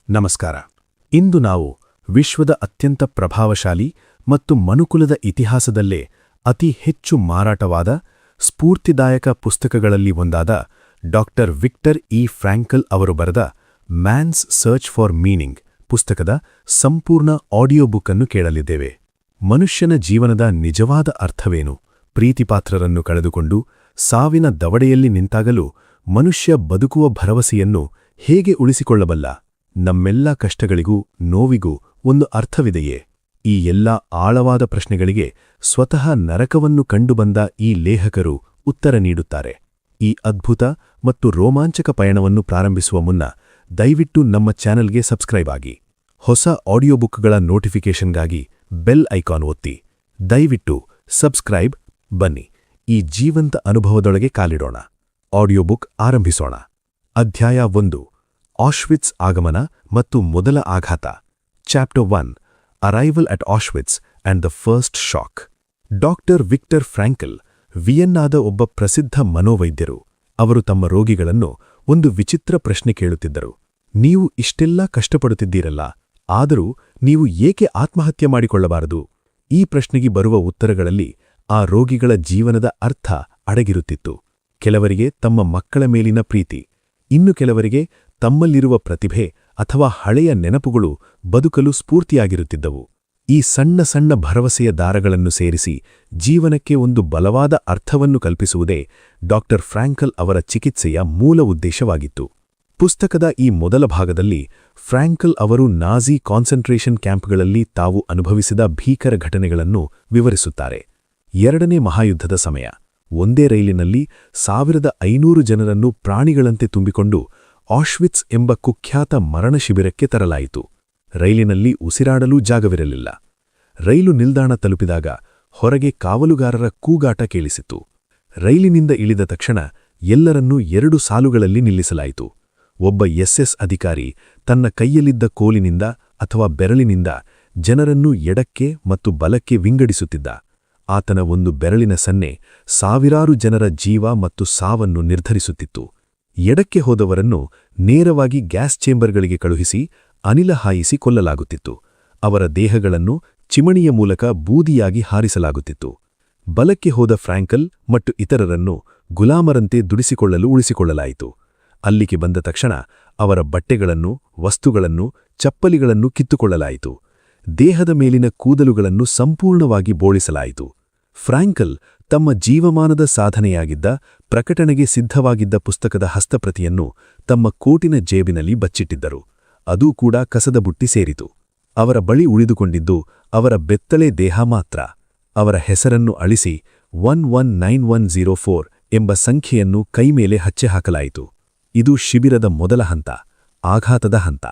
ನಮಸ್ಕಾರ. ಇಂದು ನಾವು ವಿಶ್ವದ ಅತ್ಯಂತ ಪ್ರಭಾವಶಾಲಿ ಮತ್ತು ಮನುಕುಲದ ಇತಿಹಾಸದಲ್ಲೇ ಅತಿ ಹೆಚ್ಚು ಮಾರಾಟವಾದ ಸ್ಫೂರ್ತಿದಾಯಕ ಪುಸ್ತಕಗಳಲ್ಲಿ ಒಂದಾದ ಡಾಕ್ಟರ್ ವಿಕ್ಟರ್ ಇ ಫ್ರಾಂಕಲ್ ಅವರು ಬರೆದ ಮ್ಯಾನ್ಸ್ ಸರ್ಚ್ ಫಾರ್ ಮೀನಿಂಗ್ ಪುಸ್ತಕದ ಸಂಪೂರ್ಣ ಆಡಿಯೋ ಬುಕ್ ಅನ್ನು ಕೇಳಲಿದ್ದೇವೆ. ಮನುಷ್ಯನ ಜೀವನದ ನಿಜವಾದ ಅರ್ಥವೇನು? ಪ್ರೀತಿಪಾತ್ರರನ್ನು ಕಳೆದುಕೊಂಡು ಸಾವಿನ ದವಡೆಯಲ್ಲಿ ನಿಂತಾಗಲೂ ಮನುಷ್ಯ ಬದುಕುವ ಭರವಸೆಯನ್ನು ಹೇಗೆ ಉಳಿಸಿಕೊಳ್ಳಬಲ್ಲ? ನಮ್ಮೆಲ್ಲ ಕಷ್ಟಗಳಿಗೂ ನೋವಿಗೂ ಒಂದು ಅರ್ಥವಿದೆಯೇ? ಈ ಎಲ್ಲ ಆಳವಾದ ಪ್ರಶ್ನೆಗಳಿಗೆ ಸ್ವತಃ ನರಕವನ್ನು ಕಂಡುಬಂದ ಈ ಲೇಖಕರು ಉತ್ತರ ನೀಡುತ್ತಾರೆ. ಈ ಅದ್ಭುತ ಮತ್ತು ರೋಮಾಂಚಕ ಪಯಣವನ್ನು ಪ್ರಾರಂಭಿಸುವ ಮುನ್ನ ದಯವಿಟ್ಟು ನಮ್ಮ ಚಾನೆಲ್ಗೆ ಸಬ್ಸ್ಕ್ರೈಬ್ ಆಗಿ. ಹೊಸ ಆಡಿಯೋ ಬುಕ್ಗಳ ನೋಟಿಫಿಕೇಷನ್ಗಾಗಿ ಬೆಲ್ ಐಕಾನ್ ಒತ್ತಿ. ದಯವಿಟ್ಟು ಸಬ್ಸ್ಕ್ರೈಬ್. ಬನ್ನಿ, ಈ ಜೀವಂತ ಅನುಭವದೊಳಗೆ ಕಾಲಿಡೋಣ. ಆಡಿಯೋ ಬುಕ್ ಆರಂಭಿಸೋಣ. ಅಧ್ಯಾಯ 1, ಆಶ್ವಿಟ್ಸ್ ಆಗಮನ ಮತ್ತು ಮೊದಲ ಆಘಾತ. Chapter 1, arrival at Auschwitz and the first shock. Doctor Victor Frankl ವಿಯೆನ್ನಾದ ಒಬ್ಬ ಪ್ರಸಿದ್ಧ ಮನೋವೈದ್ಯರು. ಅವರು ತಮ್ಮ ರೋಗಿಗಳನ್ನು ಒಂದು ವಿಚಿತ್ರ ಪ್ರಶ್ನೆ ಕೇಳುತ್ತಿದ್ದರು. ನೀವು ಇಷ್ಟೆಲ್ಲ ಕಷ್ಟಪಡುತ್ತಿದ್ದೀರಲ್ಲ, ಆದರೂ ನೀವು ಏಕೆ ಆತ್ಮಹತ್ಯೆ ಮಾಡಿಕೊಳ್ಳಬಾರದು? ಈ ಪ್ರಶ್ನೆಗೆ ಬರುವ ಉತ್ತರಗಳಲ್ಲಿ ಆ ರೋಗಿಗಳ ಜೀವನದ ಅರ್ಥ ಅಡಗಿರುತ್ತಿತ್ತು. ಕೆಲವರಿಗೆ ತಮ್ಮ ಮಕ್ಕಳ ಮೇಲಿನ ಪ್ರೀತಿ, ಇನ್ನು ಕೆಲವರಿಗೆ ತಮ್ಮಲ್ಲಿರುವ ಪ್ರತಿಭೆ ಅಥವಾ ಹಳೆಯ ನೆನಪುಗಳು ಬದುಕಲು ಸ್ಫೂರ್ತಿಯಾಗಿರುತ್ತಿದ್ದವು. ಈ ಸಣ್ಣ ಸಣ್ಣ ಭರವಸೆಯ ದಾರಗಳನ್ನು ಸೇರಿಸಿ ಜೀವನಕ್ಕೆ ಒಂದು ಬಲವಾದ ಅರ್ಥವನ್ನು ಕಲ್ಪಿಸುವುದೇ ಡಾಕ್ಟರ್ ಫ್ರಾಂಕಲ್ ಅವರ ಚಿಕಿತ್ಸೆಯ ಮೂಲ ಉದ್ದೇಶವಾಗಿತ್ತು. ಪುಸ್ತಕದ ಈ ಮೊದಲ ಭಾಗದಲ್ಲಿ ಫ್ರಾಂಕಲ್ ಅವರು ನಾಜಿ ಕಾನ್ಸಂಟ್ರೇಷನ್ ಕ್ಯಾಂಪ್ಗಳಲ್ಲಿ ತಾವು ಅನುಭವಿಸಿದ ಭೀಕರ ಘಟನೆಗಳನ್ನು ವಿವರಿಸುತ್ತಾರೆ. 2ನೇ ಮಹಾಯುದ್ಧದ ಸಮಯ. ಒಂದೇ ರೈಲಿನಲ್ಲಿ 1500 ಜನರನ್ನು ಪ್ರಾಣಿಗಳಂತೆ ತುಂಬಿಕೊಂಡು ಆಶ್ವಿಟ್ಸ್ ಎಂಬ ಕುಖ್ಯಾತ ಮರಣ ಶಿಬಿರಕ್ಕೆ ತರಲಾಯಿತು. ರೈಲಿನಲ್ಲಿ ಉಸಿರಾಡಲೂ ಜಾಗವಿರಲಿಲ್ಲ. ರೈಲು ನಿಲ್ದಾಣ ತಲುಪಿದಾಗ ಹೊರಗೆ ಕಾವಲುಗಾರರ ಕೂಗಾಟ ಕೇಳಿಸಿತು. ರೈಲಿನಿಂದ ಇಳಿದ ತಕ್ಷಣ ಎಲ್ಲರನ್ನೂ 2 ಸಾಲುಗಳಲ್ಲಿ ನಿಲ್ಲಿಸಲಾಯಿತು. ಒಬ್ಬ SS ಅಧಿಕಾರಿ ತನ್ನ ಕೈಯಲ್ಲಿದ್ದ ಕೋಲಿನಿಂದ ಅಥವಾ ಬೆರಳಿನಿಂದ ಜನರನ್ನು ಎಡಕ್ಕೆ ಮತ್ತು ಬಲಕ್ಕೆ ವಿಂಗಡಿಸುತ್ತಿದ್ದ. ಆತನ ಒಂದು ಬೆರಳಿನ ಸನ್ನೆ ಸಾವಿರಾರು ಜನರ ಜೀವ ಮತ್ತು ಸಾವನ್ನು ನಿರ್ಧರಿಸುತ್ತಿತ್ತು. ಎಡಕ್ಕೆ ಹೋದವರನ್ನು ನೇರವಾಗಿ ಗ್ಯಾಸ್ ಚೇಂಬರ್ಗಳಿಗೆ ಕಳುಹಿಸಿ ಅನಿಲ ಹಾಯಿಸಿ ಕೊಲ್ಲಲಾಗುತ್ತಿತ್ತು. ಅವರ ದೇಹಗಳನ್ನು ಚಿಮಣಿಯ ಮೂಲಕ ಬೂದಿಯಾಗಿ ಹಾರಿಸಲಾಗುತ್ತಿತ್ತು. ಬಲಕ್ಕೆ ಹೋದ ಫ್ರಾಂಕಲ್ ಮತ್ತು ಇತರರನ್ನು ಗುಲಾಮರಂತೆ ದುಡಿಸಿಕೊಳ್ಳಲು ಉಳಿಸಿಕೊಳ್ಳಲಾಯಿತು. ಅಲ್ಲಿಗೆ ಬಂದ ತಕ್ಷಣ ಅವರ ಬಟ್ಟೆಗಳನ್ನು, ವಸ್ತುಗಳನ್ನು, ಚಪ್ಪಲಿಗಳನ್ನು ಕಿತ್ತುಕೊಳ್ಳಲಾಯಿತು. ದೇಹದ ಮೇಲಿನ ಕೂದಲುಗಳನ್ನು ಸಂಪೂರ್ಣವಾಗಿ ಬೋಳಿಸಲಾಯಿತು. ಫ್ರಾಂಕಲ್ ತಮ್ಮ ಜೀವಮಾನದ ಸಾಧನೆಯಾಗಿದ್ದ ಪ್ರಕಟಣೆಗೆ ಸಿದ್ಧವಾಗಿದ್ದ ಪುಸ್ತಕದ ಹಸ್ತಪ್ರತಿಯನ್ನು ತಮ್ಮ ಕೋಟಿನ ಜೇಬಿನಲ್ಲಿ ಬಚ್ಚಿಟ್ಟಿದ್ದರು. ಅದೂ ಕೂಡ ಕಸದ ಬುಟ್ಟಿ ಸೇರಿತು. ಅವರ ಬಳಿ ಉಳಿದುಕೊಂಡಿದ್ದು ಅವರ ಬೆತ್ತಳೆ ದೇಹ ಮಾತ್ರ. ಅವರ ಹೆಸರನ್ನು ಅಳಿಸಿ 119104 ಎಂಬ ಸಂಖ್ಯೆಯನ್ನು ಕೈಮೇಲೆ ಹಚ್ಚೆ ಹಾಕಲಾಯಿತು. ಇದು ಶಿಬಿರದ ಮೊದಲ ಹಂತ, ಆಘಾತದ ಹಂತ.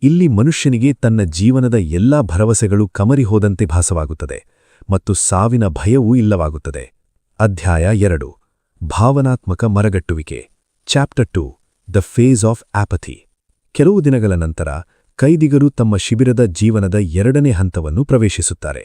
ಇಲ್ಲಿ ಮನುಷ್ಯನಿಗೆ ತನ್ನ ಜೀವನದ ಎಲ್ಲಾ ಭರವಸೆಗಳು ಕಮರಿಹೋದಂತೆ ಭಾಸವಾಗುತ್ತದೆ ಮತ್ತು ಸಾವಿನ ಭಯವೂ ಇಲ್ಲವಾಗುತ್ತದೆ. ಅಧ್ಯಾಯ 2, ಭಾವನಾತ್ಮಕ ಮರಗಟ್ಟುವಿಕೆ. Chapter 2, the phase of apathy. ಕೆಲವು ದಿನಗಳ ನಂತರ ಕೈದಿಗರು ತಮ್ಮ ಶಿಬಿರದ ಜೀವನದ 2ನೇ ಹಂತವನ್ನು ಪ್ರವೇಶಿಸುತ್ತಾರೆ.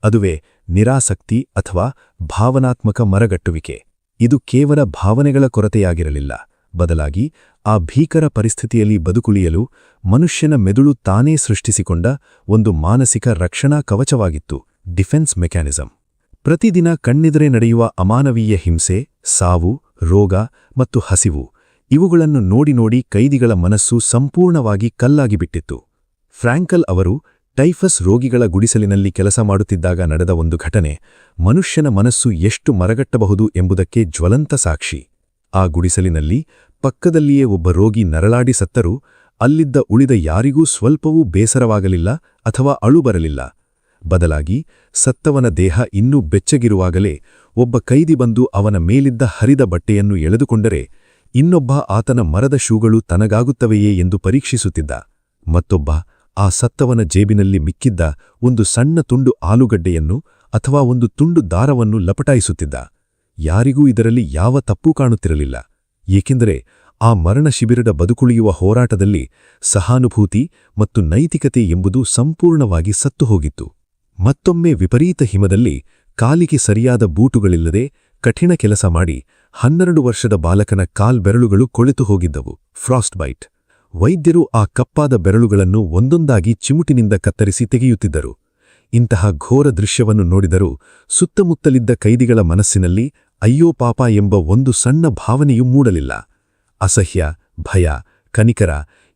ಅದುವೇ ನಿರಾಸಕ್ತಿ ಅಥವಾ ಭಾವನಾತ್ಮಕ ಮರಗಟ್ಟುವಿಕೆ. ಇದು ಕೇವಲ ಭಾವನೆಗಳ ಕೊರತೆಯಾಗಿರಲಿಲ್ಲ, ಬದಲಾಗಿ ಆ ಭೀಕರ ಪರಿಸ್ಥಿತಿಯಲ್ಲಿ ಬದುಕುಳಿಯಲು ಮನುಷ್ಯನ ಮೆದುಳು ತಾನೇ ಸೃಷ್ಟಿಸಿಕೊಂಡ ಒಂದು ಮಾನಸಿಕ ರಕ್ಷಣಾ ಕವಚವಾಗಿತ್ತು, ಡಿಫೆನ್ಸ್ ಮೆಕ್ಯಾನಿಸಂ. ಪ್ರತಿದಿನ ಕಣ್ಣೆದುರೇ ನಡೆಯುವ ಅಮಾನವೀಯ ಹಿಂಸೆ, ಸಾವು, ರೋಗ ಮತ್ತು ಹಸಿವು ಇವುಗಳನ್ನು ನೋಡಿ ನೋಡಿ ಕೈದಿಗಳ ಮನಸ್ಸು ಸಂಪೂರ್ಣವಾಗಿ ಕಲ್ಲಾಗಿಬಿಟ್ಟಿತ್ತು. ಫ್ರಾಂಕಲ್ ಅವರು ಟೈಫಸ್ ರೋಗಿಗಳ ಗುಡಿಸಲಿನಲ್ಲಿ ಕೆಲಸ ಮಾಡುತ್ತಿದ್ದಾಗ ನಡೆದ ಒಂದು ಘಟನೆ ಮನುಷ್ಯನ ಮನಸ್ಸು ಎಷ್ಟು ಮರಗಟ್ಟಬಹುದು ಎಂಬುದಕ್ಕೆ ಜ್ವಲಂತ ಸಾಕ್ಷಿ. ಆ ಗುಡಿಸಲಿನಲ್ಲಿ ಪಕ್ಕದಲ್ಲಿಯೇ ಒಬ್ಬ ರೋಗಿ ನರಳಾಡಿ ಸತ್ತರೂ ಅಲ್ಲಿದ್ದ ಉಳಿದ ಯಾರಿಗೂ ಸ್ವಲ್ಪವೂ ಬೇಸರವಾಗಲಿಲ್ಲ ಅಥವಾ ಅಳು ಬರಲಿಲ್ಲ. ಬದಲಾಗಿ ಸತ್ತವನ ದೇಹ ಇನ್ನೂ ಬೆಚ್ಚಗಿರುವಾಗಲೇ ಒಬ್ಬ ಕೈದಿ ಬಂದು ಅವನ ಮೇಲಿದ್ದ ಹರಿದ ಬಟ್ಟೆಯನ್ನು ಎಳೆದುಕೊಂಡರೆ ಇನ್ನೊಬ್ಬ ಆತನ ಮರದ ಶೂಗಳು ತನಗಾಗುತ್ತವೆಯೇ ಎಂದು ಪರೀಕ್ಷಿಸುತ್ತಿದ್ದ. ಮತ್ತೊಬ್ಬ ಆ ಸತ್ತವನ ಜೇಬಿನಲ್ಲಿ ಮಿಕ್ಕಿದ್ದ ಒಂದು ಸಣ್ಣ ತುಂಡು ಆಲೂಗಡ್ಡೆಯನ್ನು ಅಥವಾ ಒಂದು ತುಂಡು ದಾರವನ್ನು ಲಪಟಾಯಿಸುತ್ತಿದ್ದ. ಯಾರಿಗೂ ಇದರಲ್ಲಿ ಯಾವ ತಪ್ಪೂ ಕಾಣುತ್ತಿರಲಿಲ್ಲ, ಏಕೆಂದರೆ ಆ ಮರಣ ಶಿಬಿರದ ಬದುಕುಳಿಯುವ ಹೋರಾಟದಲ್ಲಿ ಸಹಾನುಭೂತಿ ಮತ್ತು ನೈತಿಕತೆ ಎಂಬುದು ಸಂಪೂರ್ಣವಾಗಿ ಸತ್ತುಹೋಗಿತ್ತು. ಮತ್ತೊಮ್ಮೆ ವಿಪರೀತ ಹಿಮದಲ್ಲಿ ಕಾಲಿಗೆ ಸರಿಯಾದ ಬೂಟುಗಳಿಲ್ಲದೆ ಕಠಿಣ ಕೆಲಸ ಮಾಡಿ 12 ವರ್ಷದ ಬಾಲಕನ ಕಾಲ್ಬೆರಳುಗಳು ಕೊಳೆತು ಹೋಗಿದ್ದವು, ಫ್ರಾಸ್ಟ್ ಬೈಟ್. ವೈದ್ಯರು ಆ ಕಪ್ಪಾದ ಬೆರಳುಗಳನ್ನು ಒಂದೊಂದಾಗಿ ಚಿಮುಟಿನಿಂದ ಕತ್ತರಿಸಿ ತೆಗೆಯುತ್ತಿದ್ದರು. ಇಂತಹ ಘೋರ ದೃಶ್ಯವನ್ನು ನೋಡಿದರೂ ಸುತ್ತಮುತ್ತಲಿದ್ದ ಕೈದಿಗಳ ಮನಸ್ಸಿನಲ್ಲಿ ಅಯ್ಯೋ ಪಾಪ ಎಂಬ ಒಂದು ಸಣ್ಣ ಭಾವನೆಯೂ ಮೂಡಲಿಲ್ಲ. ಅಸಹ್ಯ, ಭಯ, ಕನಿಕರ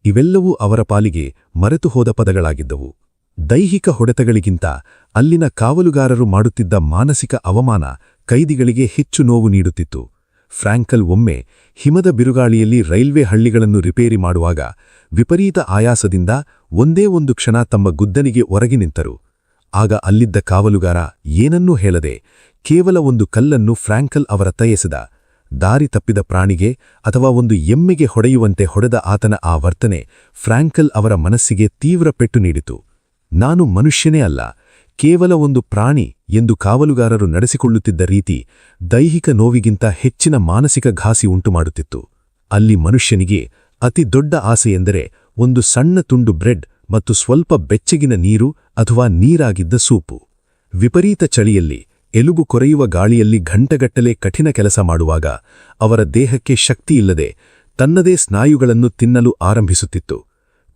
ಇವೆಲ್ಲವೂ ಅವರ ಪಾಲಿಗೆ ಮರೆತು ಹೋದ ಪದಗಳಾಗಿದ್ದವು. ದೈಹಿಕ ಹೊಡೆತಗಳಿಗಿಂತ ಅಲ್ಲಿನ ಕಾವಲುಗಾರರು ಮಾಡುತ್ತಿದ್ದ ಮಾನಸಿಕ ಅವಮಾನ ಕೈದಿಗಳಿಗೆ ಹೆಚ್ಚು ನೋವು ನೀಡುತ್ತಿತ್ತು. ಫ್ರಾಂಕಲ್ ಒಮ್ಮೆ ಹಿಮದ ಬಿರುಗಾಳಿಯಲ್ಲಿ ರೈಲ್ವೆ ಹಳ್ಳಿಗಳನ್ನು ರಿಪೇರಿ ಮಾಡುವಾಗ ವಿಪರೀತ ಆಯಾಸದಿಂದ ಒಂದೇ ಒಂದು ಕ್ಷಣ ತಮ್ಮ ಗುದ್ದನಿಗೆ ಒರಗಿ ನಿಂತರು. ಆಗ ಅಲ್ಲಿದ್ದ ಕಾವಲುಗಾರ ಏನನ್ನೂ ಹೇಳದೆ ಕೇವಲ ಒಂದು ಕಲ್ಲನ್ನು ಫ್ರಾಂಕಲ್ ಅವರ ತಯೆಸೆದ. ದಾರಿ ತಪ್ಪಿದ ಪ್ರಾಣಿಗೆ ಅಥವಾ ಒಂದು ಎಮ್ಮೆಗೆ ಹೊಡೆಯುವಂತೆ ಹೊಡೆದ ಆತನ ಆ ವರ್ತನೆ ಫ್ರಾಂಕಲ್ ಅವರ ಮನಸ್ಸಿಗೆ ತೀವ್ರ ಪೆಟ್ಟು ನೀಡಿತು. ನಾನು ಮನುಷ್ಯನೇ ಅಲ್ಲ, ಕೇವಲ ಒಂದು ಪ್ರಾಣಿ ಎಂದು ಕಾವಲುಗಾರರು ನಡೆಸಿಕೊಳ್ಳುತ್ತಿದ್ದ ರೀತಿ ದೈಹಿಕ ನೋವಿಗಿಂತ ಹೆಚ್ಚಿನ ಮಾನಸಿಕ ಘಾಸಿ ಉಂಟುಮಾಡುತ್ತಿತ್ತು. ಅಲ್ಲಿ ಮನುಷ್ಯನಿಗೆ ಅತಿ ದೊಡ್ಡ ಆಸೆಯೆಂದರೆ ಒಂದು ಸಣ್ಣ ತುಂಡು ಬ್ರೆಡ್ ಮತ್ತು ಸ್ವಲ್ಪ ಬೆಚ್ಚಗಿನ ನೀರು ಅಥವಾ ನೀರಾಗಿದ್ದ ಸೂಪು. ವಿಪರೀತ ಚಳಿಯಲ್ಲಿ, ಎಲುಬು ಕೊರೆಯುವ ಗಾಳಿಯಲ್ಲಿ ಗಂಟೆಗಟ್ಟಲೆ ಕಠಿಣ ಕೆಲಸ ಮಾಡುವಾಗ ಅವರ ದೇಹಕ್ಕೆ ಶಕ್ತಿಯಿಲ್ಲದೆ ತನ್ನದೇ ಸ್ನಾಯುಗಳನ್ನು ತಿನ್ನಲು ಆರಂಭಿಸುತ್ತಿತ್ತು.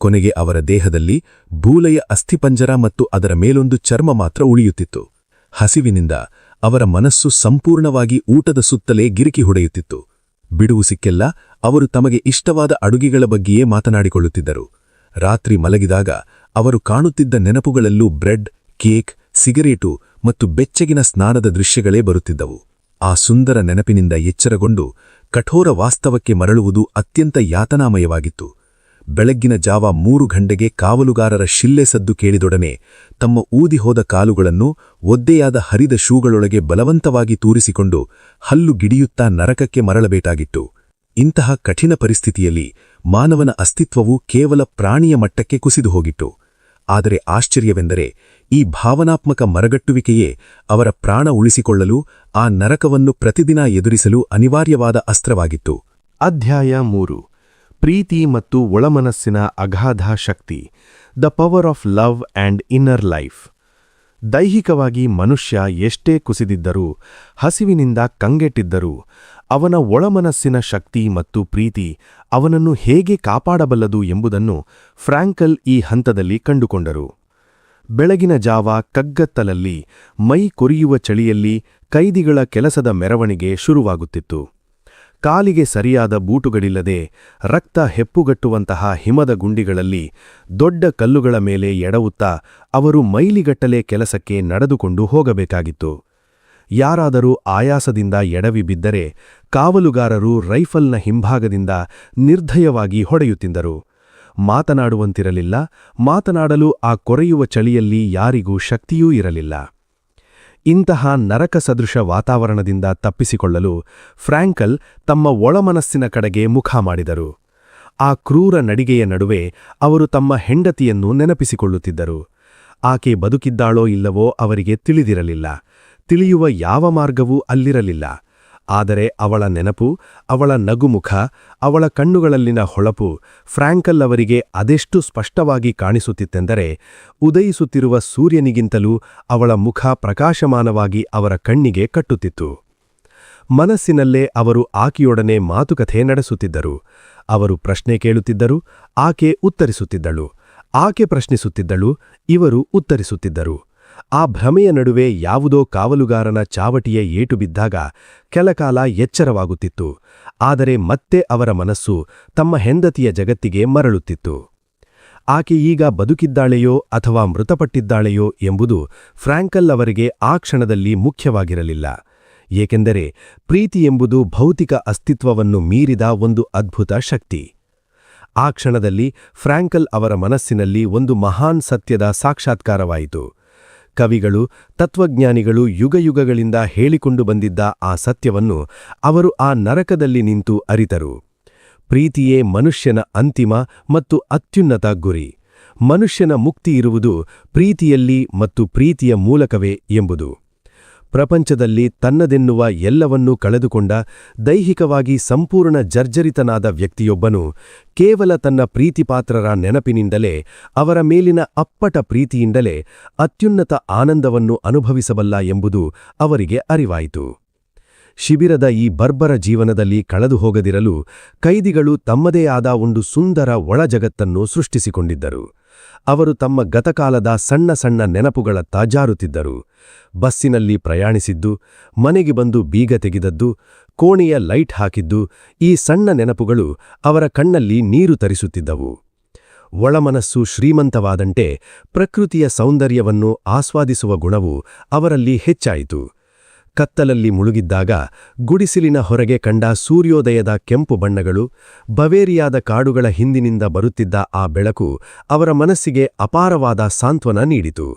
ಕೊನೆಗೆ ಅವರ ದೇಹದಲ್ಲಿ ಬೂಲೆಯ ಅಸ್ಥಿಪಂಜರ ಮತ್ತು ಅದರ ಮೇಲೊಂದು ಚರ್ಮ ಮಾತ್ರ ಉಳಿಯುತ್ತಿತ್ತು. ಹಸಿವಿನಿಂದ ಅವರ ಮನಸ್ಸು ಸಂಪೂರ್ಣವಾಗಿ ಊಟದ ಸುತ್ತಲೇ ಗಿರಿಕಿ ಹೊಡೆಯುತ್ತಿತ್ತು. ಬಿಡುವು ಸಿಕ್ಕೆಲ್ಲ ಅವರು ತಮಗೆ ಇಷ್ಟವಾದ ಅಡುಗೆಗಳ ಬಗ್ಗೆಯೇ ಮಾತನಾಡಿಕೊಳ್ಳುತ್ತಿದ್ದರು. ರಾತ್ರಿ ಮಲಗಿದಾಗ ಅವರು ಕಾಣುತ್ತಿದ್ದ ನೆನಪುಗಳಲ್ಲೂ ಬ್ರೆಡ್, ಕೇಕ್, ಸಿಗರೇಟು ಮತ್ತು ಬೆಚ್ಚಗಿನ ಸ್ನಾನದ ದೃಶ್ಯಗಳೇ ಬರುತ್ತಿದ್ದವು. ಆ ಸುಂದರ ನೆನಪಿನಿಂದ ಎಚ್ಚರಗೊಂಡು ಕಠೋರ ವಾಸ್ತವಕ್ಕೆ ಮರಳುವುದು ಅತ್ಯಂತ ಯಾತನಾಮಯವಾಗಿತ್ತು. ಬೆಳಗ್ಗಿನ ಜಾವ 3 ಗಂಟೆಗೆ ಕಾವಲುಗಾರರ ಶಿಲ್ಲೆ ಸದ್ದು ಕೇಳಿದೊಡನೆ ತಮ್ಮ ಊದಿಹೋದ ಕಾಲುಗಳನ್ನು ಒದ್ದೆಯಾದ ಹರಿದ ಶೂಗಳೊಳಗೆ ಬಲವಂತವಾಗಿ ತೂರಿಸಿಕೊಂಡು ಹಲ್ಲು ಗಿಡಿಯುತ್ತಾ ನರಕಕ್ಕೆ ಮರಳಬೇಕಾಗಿತ್ತು. ಇಂತಹ ಕಠಿಣ ಪರಿಸ್ಥಿತಿಯಲ್ಲಿ ಮಾನವನ ಅಸ್ತಿತ್ವವು ಕೇವಲ ಪ್ರಾಣಿಯ ಮಟ್ಟಕ್ಕೆ ಕುಸಿದು ಹೋಗಿತ್ತು. ಆದರೆ ಆಶ್ಚರ್ಯವೆಂದರೆ ಈ ಭಾವನಾತ್ಮಕ ಮರಗಟ್ಟುವಿಕೆಯೇ ಅವರ ಪ್ರಾಣ ಉಳಿಸಿಕೊಳ್ಳಲು, ಆ ನರಕವನ್ನು ಪ್ರತಿದಿನ ಎದುರಿಸಲು ಅನಿವಾರ್ಯವಾದ ಅಸ್ತ್ರವಾಗಿತ್ತು. ಅಧ್ಯಾಯ 3. ಪ್ರೀತಿ ಮತ್ತು ಒಳಮನಸ್ಸಿನ ಅಗಾಧ ಶಕ್ತಿ. The power of love and inner life. ದೈಹಿಕವಾಗಿ ಮನುಷ್ಯ ಎಷ್ಟೇ ಕುಸಿದಿದ್ದರೂ, ಹಸಿವಿನಿಂದ ಕಂಗೆಟ್ಟಿದ್ದರೂ, ಅವನ ಒಳಮನಸ್ಸಿನ ಶಕ್ತಿ ಮತ್ತು ಪ್ರೀತಿ ಅವನನ್ನು ಹೇಗೆ ಕಾಪಾಡಬಲ್ಲದು ಎಂಬುದನ್ನು ಫ್ರಾಂಕಲ್ ಈ ಹಂತದಲ್ಲಿ ಕಂಡುಕೊಂಡರು. ಬೆಳಗಿನ ಜಾವ ಕಗ್ಗತ್ತಲಲ್ಲಿ, ಮೈ ಕೊರಿಯುವ ಚಳಿಯಲ್ಲಿ ಕೈದಿಗಳ ಕೆಲಸದ ಮೆರವಣಿಗೆ ಶುರುವಾಗುತ್ತಿತ್ತು. ಕಾಲಿಗೆ ಸರಿಯಾದ ಬೂಟುಗಳಿಲ್ಲದೆ ರಕ್ತ ಹೆಪ್ಪುಗಟ್ಟುವಂತಹ ಹಿಮದ ಗುಂಡಿಗಳಲ್ಲಿ ದೊಡ್ಡ ಕಲ್ಲುಗಳ ಮೇಲೆ ಎಡವುತ್ತಾ ಅವರು ಮೈಲಿಗಟ್ಟಲೆ ಕೆಲಸಕ್ಕೆ ನಡೆದುಕೊಂಡು ಹೋಗಬೇಕಾಗಿತ್ತು. ಯಾರಾದರೂ ಆಯಾಸದಿಂದ ಎಡವಿ ಬಿದ್ದರೆ ಕಾವಲುಗಾರರು ರೈಫಲ್ನ ಹಿಂಭಾಗದಿಂದ ನಿರ್ದಯವಾಗಿ ಹೊಡೆಯುತ್ತಿದ್ದರು. ಮಾತನಾಡುವಂತಿರಲಿಲ್ಲ, ಮಾತನಾಡಲು ಆ ಕೊರೆಯುವ ಚಳಿಯಲ್ಲಿ ಯಾರಿಗೂ ಶಕ್ತಿಯೂ ಇರಲಿಲ್ಲ. ಇಂತಹ ನರಕಸದೃಶ ವಾತಾವರಣದಿಂದ ತಪ್ಪಿಸಿಕೊಳ್ಳಲು ಫ್ರಾಂಕಲ್ ತಮ್ಮ ಒಳಮನಸ್ಸಿನ ಕಡೆಗೆ ಮುಖ ಮಾಡಿದರು. ಆ ಕ್ರೂರ ನಡಿಗೆಯ ನಡುವೆ ಅವರು ತಮ್ಮ ಹೆಂಡತಿಯನ್ನು ನೆನಪಿಸಿಕೊಳ್ಳುತ್ತಿದ್ದರು. ಆಕೆ ಬದುಕಿದ್ದಾಳೋ ಇಲ್ಲವೋ ಅವರಿಗೆ ತಿಳಿದಿರಲಿಲ್ಲ. ತಿಳಿಯುವ ಯಾವ ಮಾರ್ಗವೂ ಅಲ್ಲಿರಲಿಲ್ಲ. ಆದರೆ ಅವಳ ನೆನಪು, ಅವಳ ನಗುಮುಖ, ಅವಳ ಕಣ್ಣುಗಳಲ್ಲಿನ ಹೊಳಪು ಫ್ರಾಂಕಲ್ ಅವರಿಗೆ ಅದೆಷ್ಟು ಸ್ಪಷ್ಟವಾಗಿ ಕಾಣಿಸುತ್ತಿತ್ತೆಂದರೆ, ಉದಯಿಸುತ್ತಿರುವ ಸೂರ್ಯನಿಗಿಂತಲೂ ಅವಳ ಮುಖ ಪ್ರಕಾಶಮಾನವಾಗಿ ಅವರ ಕಣ್ಣಿಗೆ ಕಟ್ಟುತ್ತಿತ್ತು. ಮನಸ್ಸಿನಲ್ಲೇ ಅವರು ಆಕೆಯೊಡನೆ ಮಾತುಕತೆ ನಡೆಸುತ್ತಿದ್ದರು. ಅವರು ಪ್ರಶ್ನೆ ಕೇಳುತ್ತಿದ್ದರು, ಆಕೆ ಉತ್ತರಿಸುತ್ತಿದ್ದಳು. ಆಕೆ ಪ್ರಶ್ನಿಸುತ್ತಿದ್ದಳು, ಇವರು ಉತ್ತರಿಸುತ್ತಿದ್ದರು. ಆ ಭ್ರಮೆಯ ನಡುವೆ ಯಾವುದೋ ಕಾವಲುಗಾರನ ಚಾವಟಿಯ ಏಟು ಬಿದ್ದಾಗ ಕೆಲಕಾಲ ಎಚ್ಚರವಾಗುತ್ತಿತ್ತು. ಆದರೆ ಮತ್ತೆ ಅವರ ಮನಸ್ಸು ತಮ್ಮ ಹೆಂಡತಿಯ ಜಗತ್ತಿಗೆ ಮರಳುತ್ತಿತ್ತು. ಆಕೆ ಈಗ ಬದುಕಿದ್ದಾಳೆಯೋ ಅಥವಾ ಮೃತಪಟ್ಟಿದ್ದಾಳೆಯೋ ಎಂಬುದು ಫ್ರಾಂಕಲ್ ಅವರಿಗೆ ಆ ಕ್ಷಣದಲ್ಲಿ ಮುಖ್ಯವಾಗಿರಲಿಲ್ಲ. ಏಕೆಂದರೆ ಪ್ರೀತಿ ಎಂಬುದು ಭೌತಿಕ ಅಸ್ತಿತ್ವವನ್ನು ಮೀರಿದ ಒಂದು ಅದ್ಭುತ ಶಕ್ತಿ. ಆ ಕ್ಷಣದಲ್ಲಿ ಫ್ರಾಂಕಲ್ ಅವರ ಮನಸ್ಸಿನಲ್ಲಿ ಒಂದು ಮಹಾನ್ ಸತ್ಯದ ಸಾಕ್ಷಾತ್ಕಾರವಾಯಿತು. ಕವಿಗಳು, ತತ್ವಜ್ಞಾನಿಗಳು ಯುಗಯುಗಗಳಿಂದ ಹೇಳಿಕೊಂಡು ಬಂದಿದ್ದ ಆ ಸತ್ಯವನ್ನು ಅವರು ಆ ನರಕದಲ್ಲಿ ನಿಂತು ಅರಿತರು. ಪ್ರೀತಿಯೇ ಮನುಷ್ಯನ ಅಂತಿಮ ಮತ್ತು ಅತ್ಯುನ್ನತ ಗುರಿ. ಮನುಷ್ಯನ ಮುಕ್ತಿ ಇರುವುದು ಪ್ರೀತಿಯಲ್ಲಿ ಮತ್ತು ಪ್ರೀತಿಯ ಮೂಲಕವೇ ಎಂಬುದು. ಪ್ರಪಂಚದಲ್ಲಿ ತನ್ನದೆನ್ನುವ ಎಲ್ಲವನ್ನೂ ಕಳೆದುಕೊಂಡ, ದೈಹಿಕವಾಗಿ ಸಂಪೂರ್ಣ ಜರ್ಜರಿತನಾದ ವ್ಯಕ್ತಿಯೊಬ್ಬನು ಕೇವಲ ತನ್ನ ಪ್ರೀತಿಪಾತ್ರರ ನೆನಪಿನಿಂದಲೇ, ಅವರ ಮೇಲಿನ ಅಪ್ಪಟ ಪ್ರೀತಿಯಿಂದಲೇ ಅತ್ಯುನ್ನತ ಆನಂದವನ್ನು ಅನುಭವಿಸಬಲ್ಲ ಎಂಬುದು ಅವರಿಗೆ ಅರಿವಾಯಿತು. ಶಿಬಿರದ ಈ ಬರ್ಬರ ಜೀವನದಲ್ಲಿ ಕಳೆದು ಹೋಗದಿರಲು ಕೈದಿಗಳು ತಮ್ಮದೇ ಆದ ಒಂದು ಸುಂದರ ಒಳಜಗತ್ತನ್ನು ಸೃಷ್ಟಿಸಿಕೊಂಡಿದ್ದರು. ಅವರು ತಮ್ಮ ಗತಕಾಲದ ಸಣ್ಣ ಸಣ್ಣ ನೆನಪುಗಳತ್ತ ಜಾರುತ್ತಿದ್ದರು. ಬಸ್ಸಿನಲ್ಲಿ ಪ್ರಯಾಣಿಸಿದ್ದು, ಮನೆಗೆ ಬಂದು ಬೀಗ ತೆಗೆದದ್ದು, ಕೋಣೆಯ ಲೈಟ್ ಹಾಕಿದ್ದು, ಈ ಸಣ್ಣ ನೆನಪುಗಳು ಅವರ ಕಣ್ಣಲ್ಲಿ ನೀರು ತರಿಸುತ್ತಿದ್ದವು. ಒಳಮನಸ್ಸು ಶ್ರೀಮಂತವಾದಂತೆ ಪ್ರಕೃತಿಯ ಸೌಂದರ್ಯವನ್ನು ಆಸ್ವಾದಿಸುವ ಗುಣವು ಅವರಲ್ಲಿ ಹೆಚ್ಚಾಯಿತು. ಕತ್ತಲಲ್ಲಿ ಮುಳುಗಿದ್ದಾಗ ಗುಡಿಸಿಲಿನ ಹೊರಗೆ ಕಂಡ ಸೂರ್ಯೋದಯದ ಕೆಂಪು ಬಣ್ಣಗಳು, ಬವೇರಿಯಾದ ಕಾಡುಗಳ ಹಿಂದಿನಿಂದ ಬರುತ್ತಿದ್ದ ಆ ಬೆಳಕು ಅವರ ಮನಸ್ಸಿಗೆ ಅಪಾರವಾದ ಸಾಂತ್ವನ ನೀಡಿತು.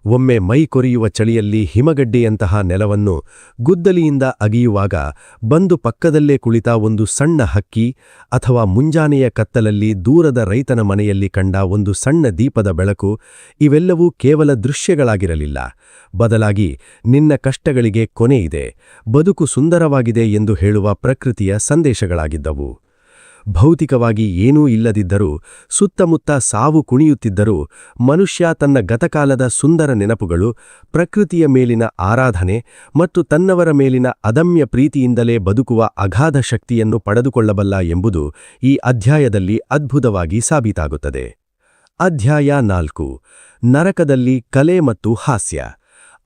ಒಮ್ಮೆ ಮೈ ಕೊರೆಯುವ ಚಳಿಯಲ್ಲಿ ಹಿಮಗಡ್ಡೆಯಂತಹ ನೆಲವನ್ನು ಗುದ್ದಲಿಯಿಂದ ಅಗಿಯುವಾಗ ಬಂದು ಪಕ್ಕದಲ್ಲೇ ಕುಳಿತ ಒಂದು ಸಣ್ಣ ಹಕ್ಕಿ, ಅಥವಾ ಮುಂಜಾನೆಯ ಕತ್ತಲಲ್ಲಿ ದೂರದ ರೈತನ ಮನೆಯಲ್ಲಿ ಕಂಡ ಒಂದು ಸಣ್ಣ ದೀಪದ ಬೆಳಕು, ಇವೆಲ್ಲವೂ ಕೇವಲ ದೃಶ್ಯಗಳಾಗಿರಲಿಲ್ಲ. ಬದಲಾಗಿ ನಿನ್ನ ಕಷ್ಟಗಳಿಗೆ ಕೊನೆಯಿದೆ, ಬದುಕು ಸುಂದರವಾಗಿದೆ ಎಂದು ಹೇಳುವ ಪ್ರಕೃತಿಯ ಸಂದೇಶಗಳಾಗಿದ್ದವು. ಭೌತಿಕವಾಗಿ ಏನೂ ಇಲ್ಲದಿದ್ದರೂ, ಸುತ್ತಮುತ್ತ ಸಾವು ಕುಣಿಯುತ್ತಿದ್ದರೂ, ಮನುಷ್ಯ ತನ್ನ ಗತಕಾಲದ ಸುಂದರ ನೆನಪುಗಳು, ಪ್ರಕೃತಿಯ ಮೇಲಿನ ಆರಾಧನೆ ಮತ್ತು ತನ್ನವರ ಮೇಲಿನ ಅದಮ್ಯ ಪ್ರೀತಿಯಿಂದಲೇ ಬದುಕುವ ಅಗಾಧ ಶಕ್ತಿಯನ್ನು ಪಡೆದುಕೊಳ್ಳಬಲ್ಲ ಎಂಬುದು ಈ ಅಧ್ಯಾಯದಲ್ಲಿ ಅದ್ಭುತವಾಗಿ ಸಾಬೀತಾಗುತ್ತದೆ. ಅಧ್ಯಾಯ 4. ನರಕದಲ್ಲಿ ಕಲೆ ಮತ್ತು ಹಾಸ್ಯ.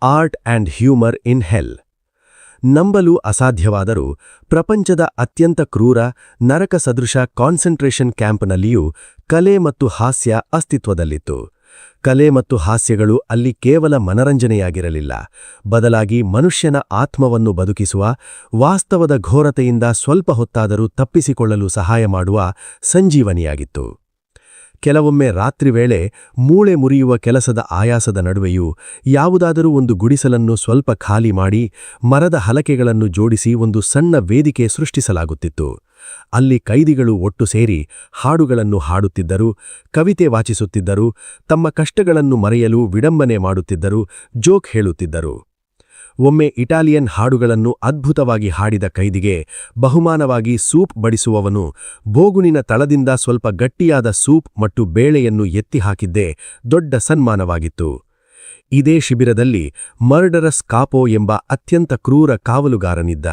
ಆರ್ಟ್ ಆ್ಯಂಡ್ ಹ್ಯೂಮರ್ ಇನ್ ಹೆಲ್. ನಂಬಲು ಅಸಾಧ್ಯವಾದರೂ ಪ್ರಪಂಚದ ಅತ್ಯಂತ ಕ್ರೂರ ನರಕ ಸದೃಶ ಕಾನ್ಸಂಟ್ರೇಷನ್ ಕ್ಯಾಂಪ್ನಲ್ಲಿಯೂ ಕಲೆ ಮತ್ತು ಹಾಸ್ಯ ಅಸ್ತಿತ್ವದಲ್ಲಿತ್ತು. ಕಲೆ ಮತ್ತು ಹಾಸ್ಯಗಳು ಅಲ್ಲಿ ಕೇವಲ ಮನರಂಜನೆಯಾಗಿರಲಿಲ್ಲ, ಬದಲಾಗಿ ಮನುಷ್ಯನ ಆತ್ಮವನ್ನು ಬದುಕಿಸುವ, ವಾಸ್ತವದ ಘೋರತೆಯಿಂದ ಸ್ವಲ್ಪ ಹೊತ್ತಾದರೂ ತಪ್ಪಿಸಿಕೊಳ್ಳಲು ಸಹಾಯ ಮಾಡುವ ಸಂಜೀವನಿಯಾಗಿತ್ತು. ಕೆಲವೊಮ್ಮೆ ರಾತ್ರಿ ವೇಳೆ ಮೂಳೆ ಮುರಿಯುವ ಕೆಲಸದ ಆಯಾಸದ ನಡುವೆಯೂ ಯಾವುದಾದರೂ ಒಂದು ಗುಡಿಸಲನ್ನು ಸ್ವಲ್ಪ ಖಾಲಿ ಮಾಡಿ ಮರದ ಹಲಕೆಗಳನ್ನು ಜೋಡಿಸಿ ಒಂದು ಸಣ್ಣ ವೇದಿಕೆ ಸೃಷ್ಟಿಸಲಾಗುತ್ತಿತ್ತು. ಅಲ್ಲಿ ಕೈದಿಗಳು ಒಟ್ಟು ಸೇರಿ ಹಾಡುಗಳನ್ನು ಹಾಡುತ್ತಿದ್ದರು, ಕವಿತೆ ವಾಚಿಸುತ್ತಿದ್ದರು, ತಮ್ಮ ಕಷ್ಟಗಳನ್ನು ಮರೆಯಲು ವಿಡಂಬನೆ ಮಾಡುತ್ತಿದ್ದರು, ಜೋಕ್ ಹೇಳುತ್ತಿದ್ದರು. ಒಮ್ಮೆ ಇಟಾಲಿಯನ್ ಹಾಡುಗಳನ್ನು ಅದ್ಭುತವಾಗಿ ಹಾಡಿದ ಕೈದಿಗೆ ಬಹುಮಾನವಾಗಿ ಸೂಪ್ ಬಡಿಸುವವನು ಬೋಗುಣಿನ ತಳದಿಂದ ಸ್ವಲ್ಪ ಗಟ್ಟಿಯಾದ ಸೂಪ್ ಮತ್ತು ಬೇಳೆಯನ್ನು ಎತ್ತಿ ಹಾಕಿದ್ದೇ ದೊಡ್ಡ ಸನ್ಮಾನವಾಗಿತ್ತು. ಇದೇ ಶಿಬಿರದಲ್ಲಿ ಮರ್ಡರಸ್ ಕಾಪೋ ಎಂಬ ಅತ್ಯಂತ ಕ್ರೂರ ಕಾವಲುಗಾರನಿದ್ದ.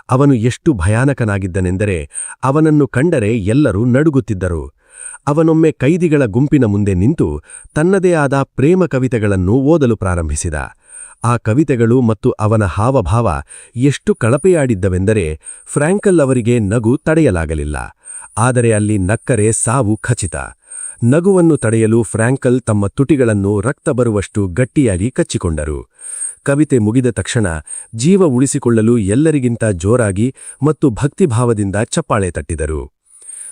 ಅವನು ಎಷ್ಟು ಭಯಾನಕನಾಗಿದ್ದನೆಂದರೆ ಅವನನ್ನು ಕಂಡರೆ ಎಲ್ಲರೂ ನಡುಗುತ್ತಿದ್ದರು. ಅವನೊಮ್ಮೆ ಕೈದಿಗಳ ಗುಂಪಿನ ಮುಂದೆ ನಿಂತು ತನ್ನದೇ ಆದ ಪ್ರೇಮ ಕವಿತೆಗಳನ್ನು ಓದಲು ಪ್ರಾರಂಭಿಸಿದ. ಆ ಕವಿತೆಗಳು ಮತ್ತು ಅವನ ಹಾವಭಾವ ಎಷ್ಟು ಕಳಪೆಯಾಡಿದ್ದವೆಂದರೆ ಫ್ರಾಂಕಲ್ ಅವರಿಗೆ ನಗು ತಡೆಯಲಾಗಲಿಲ್ಲ. ಆದರೆ ಅಲ್ಲಿ ನಕ್ಕರೆ ಸಾವು ಖಚಿತ. ನಗುವನ್ನು ತಡೆಯಲು ಫ್ರಾಂಕಲ್ ತಮ್ಮ ತುಟಿಗಳನ್ನು ರಕ್ತ ಬರುವಷ್ಟು ಗಟ್ಟಿಯಾಗಿ ಕಚ್ಚಿಕೊಂಡರು. ಕವಿತೆ ಮುಗಿದ ತಕ್ಷಣ ಜೀವ ಉಳಿಸಿಕೊಳ್ಳಲು ಎಲ್ಲರಿಗಿಂತ ಜೋರಾಗಿ ಮತ್ತು ಭಕ್ತಿಭಾವದಿಂದ ಚಪ್ಪಾಳೆ ತಟ್ಟಿದರು.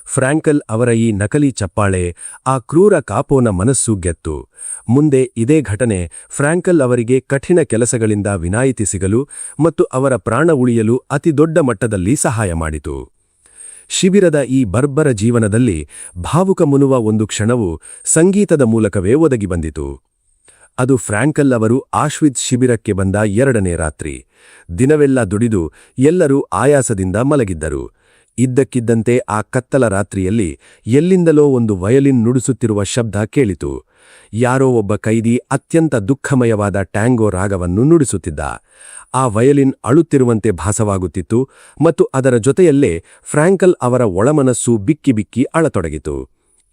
ಫ್ರಾಂಕಲ್ ಅವರ ಈ ನಕಲಿ ಚಪ್ಪಾಳೆ ಆ ಕ್ರೂರ ಕಾಪೋನ ಮನಸ್ಸು ಗೆತ್ತು. ಮುಂದೆ ಇದೇ ಘಟನೆ ಫ್ರಾಂಕಲ್ ಅವರಿಗೆ ಕಠಿಣ ಕೆಲಸಗಳಿಂದ ವಿನಾಯಿತಿ ಸಿಗಲು ಮತ್ತು ಅವರ ಪ್ರಾಣ ಉಳಿಯಲು ಅತಿದೊಡ್ಡ ಮಟ್ಟದಲ್ಲಿ ಸಹಾಯ ಮಾಡಿತು. ಶಿಬಿರದ ಈ ಬರ್ಬರ ಜೀವನದಲ್ಲಿ ಭಾವುಕ ಮುನುವ ಒಂದು ಕ್ಷಣವು ಸಂಗೀತದ ಮೂಲಕವೇ ಒದಗಿ ಬಂದಿತು. ಅದು ಫ್ರಾಂಕಲ್ ಅವರು ಆಶ್ವಿಟ್ಜ್ ಶಿಬಿರಕ್ಕೆ ಬಂದ 2ನೇ ರಾತ್ರಿ. ದಿನವೆಲ್ಲ ದುಡಿದು ಎಲ್ಲರೂ ಆಯಾಸದಿಂದ ಮಲಗಿದ್ದರು. ಇದ್ದಕ್ಕಿದ್ದಂತೆ ಆ ಕತ್ತಲ ರಾತ್ರಿಯಲ್ಲಿ ಎಲ್ಲಿಂದಲೋ ಒಂದು ವಯಲಿನ್ ನುಡಿಸುತ್ತಿರುವ ಶಬ್ದ ಕೇಳಿತು. ಯಾರೋ ಒಬ್ಬ ಕೈದಿ ಅತ್ಯಂತ ದುಃಖಮಯವಾದ ಟ್ಯಾಂಗೋ ರಾಗವನ್ನು ನುಡಿಸುತ್ತಿದ್ದ. ಆ ವಯಲಿನ್ ಅಳುತ್ತಿರುವಂತೆ ಭಾಸವಾಗುತ್ತಿತ್ತು ಮತ್ತು ಅದರ ಜೊತೆಯಲ್ಲೇ ಫ್ರಾಂಕಲ್ ಅವರ ಒಳಮನಸ್ಸು ಬಿಕ್ಕಿ ಬಿಕ್ಕಿ ಅಳತೊಡಗಿತು.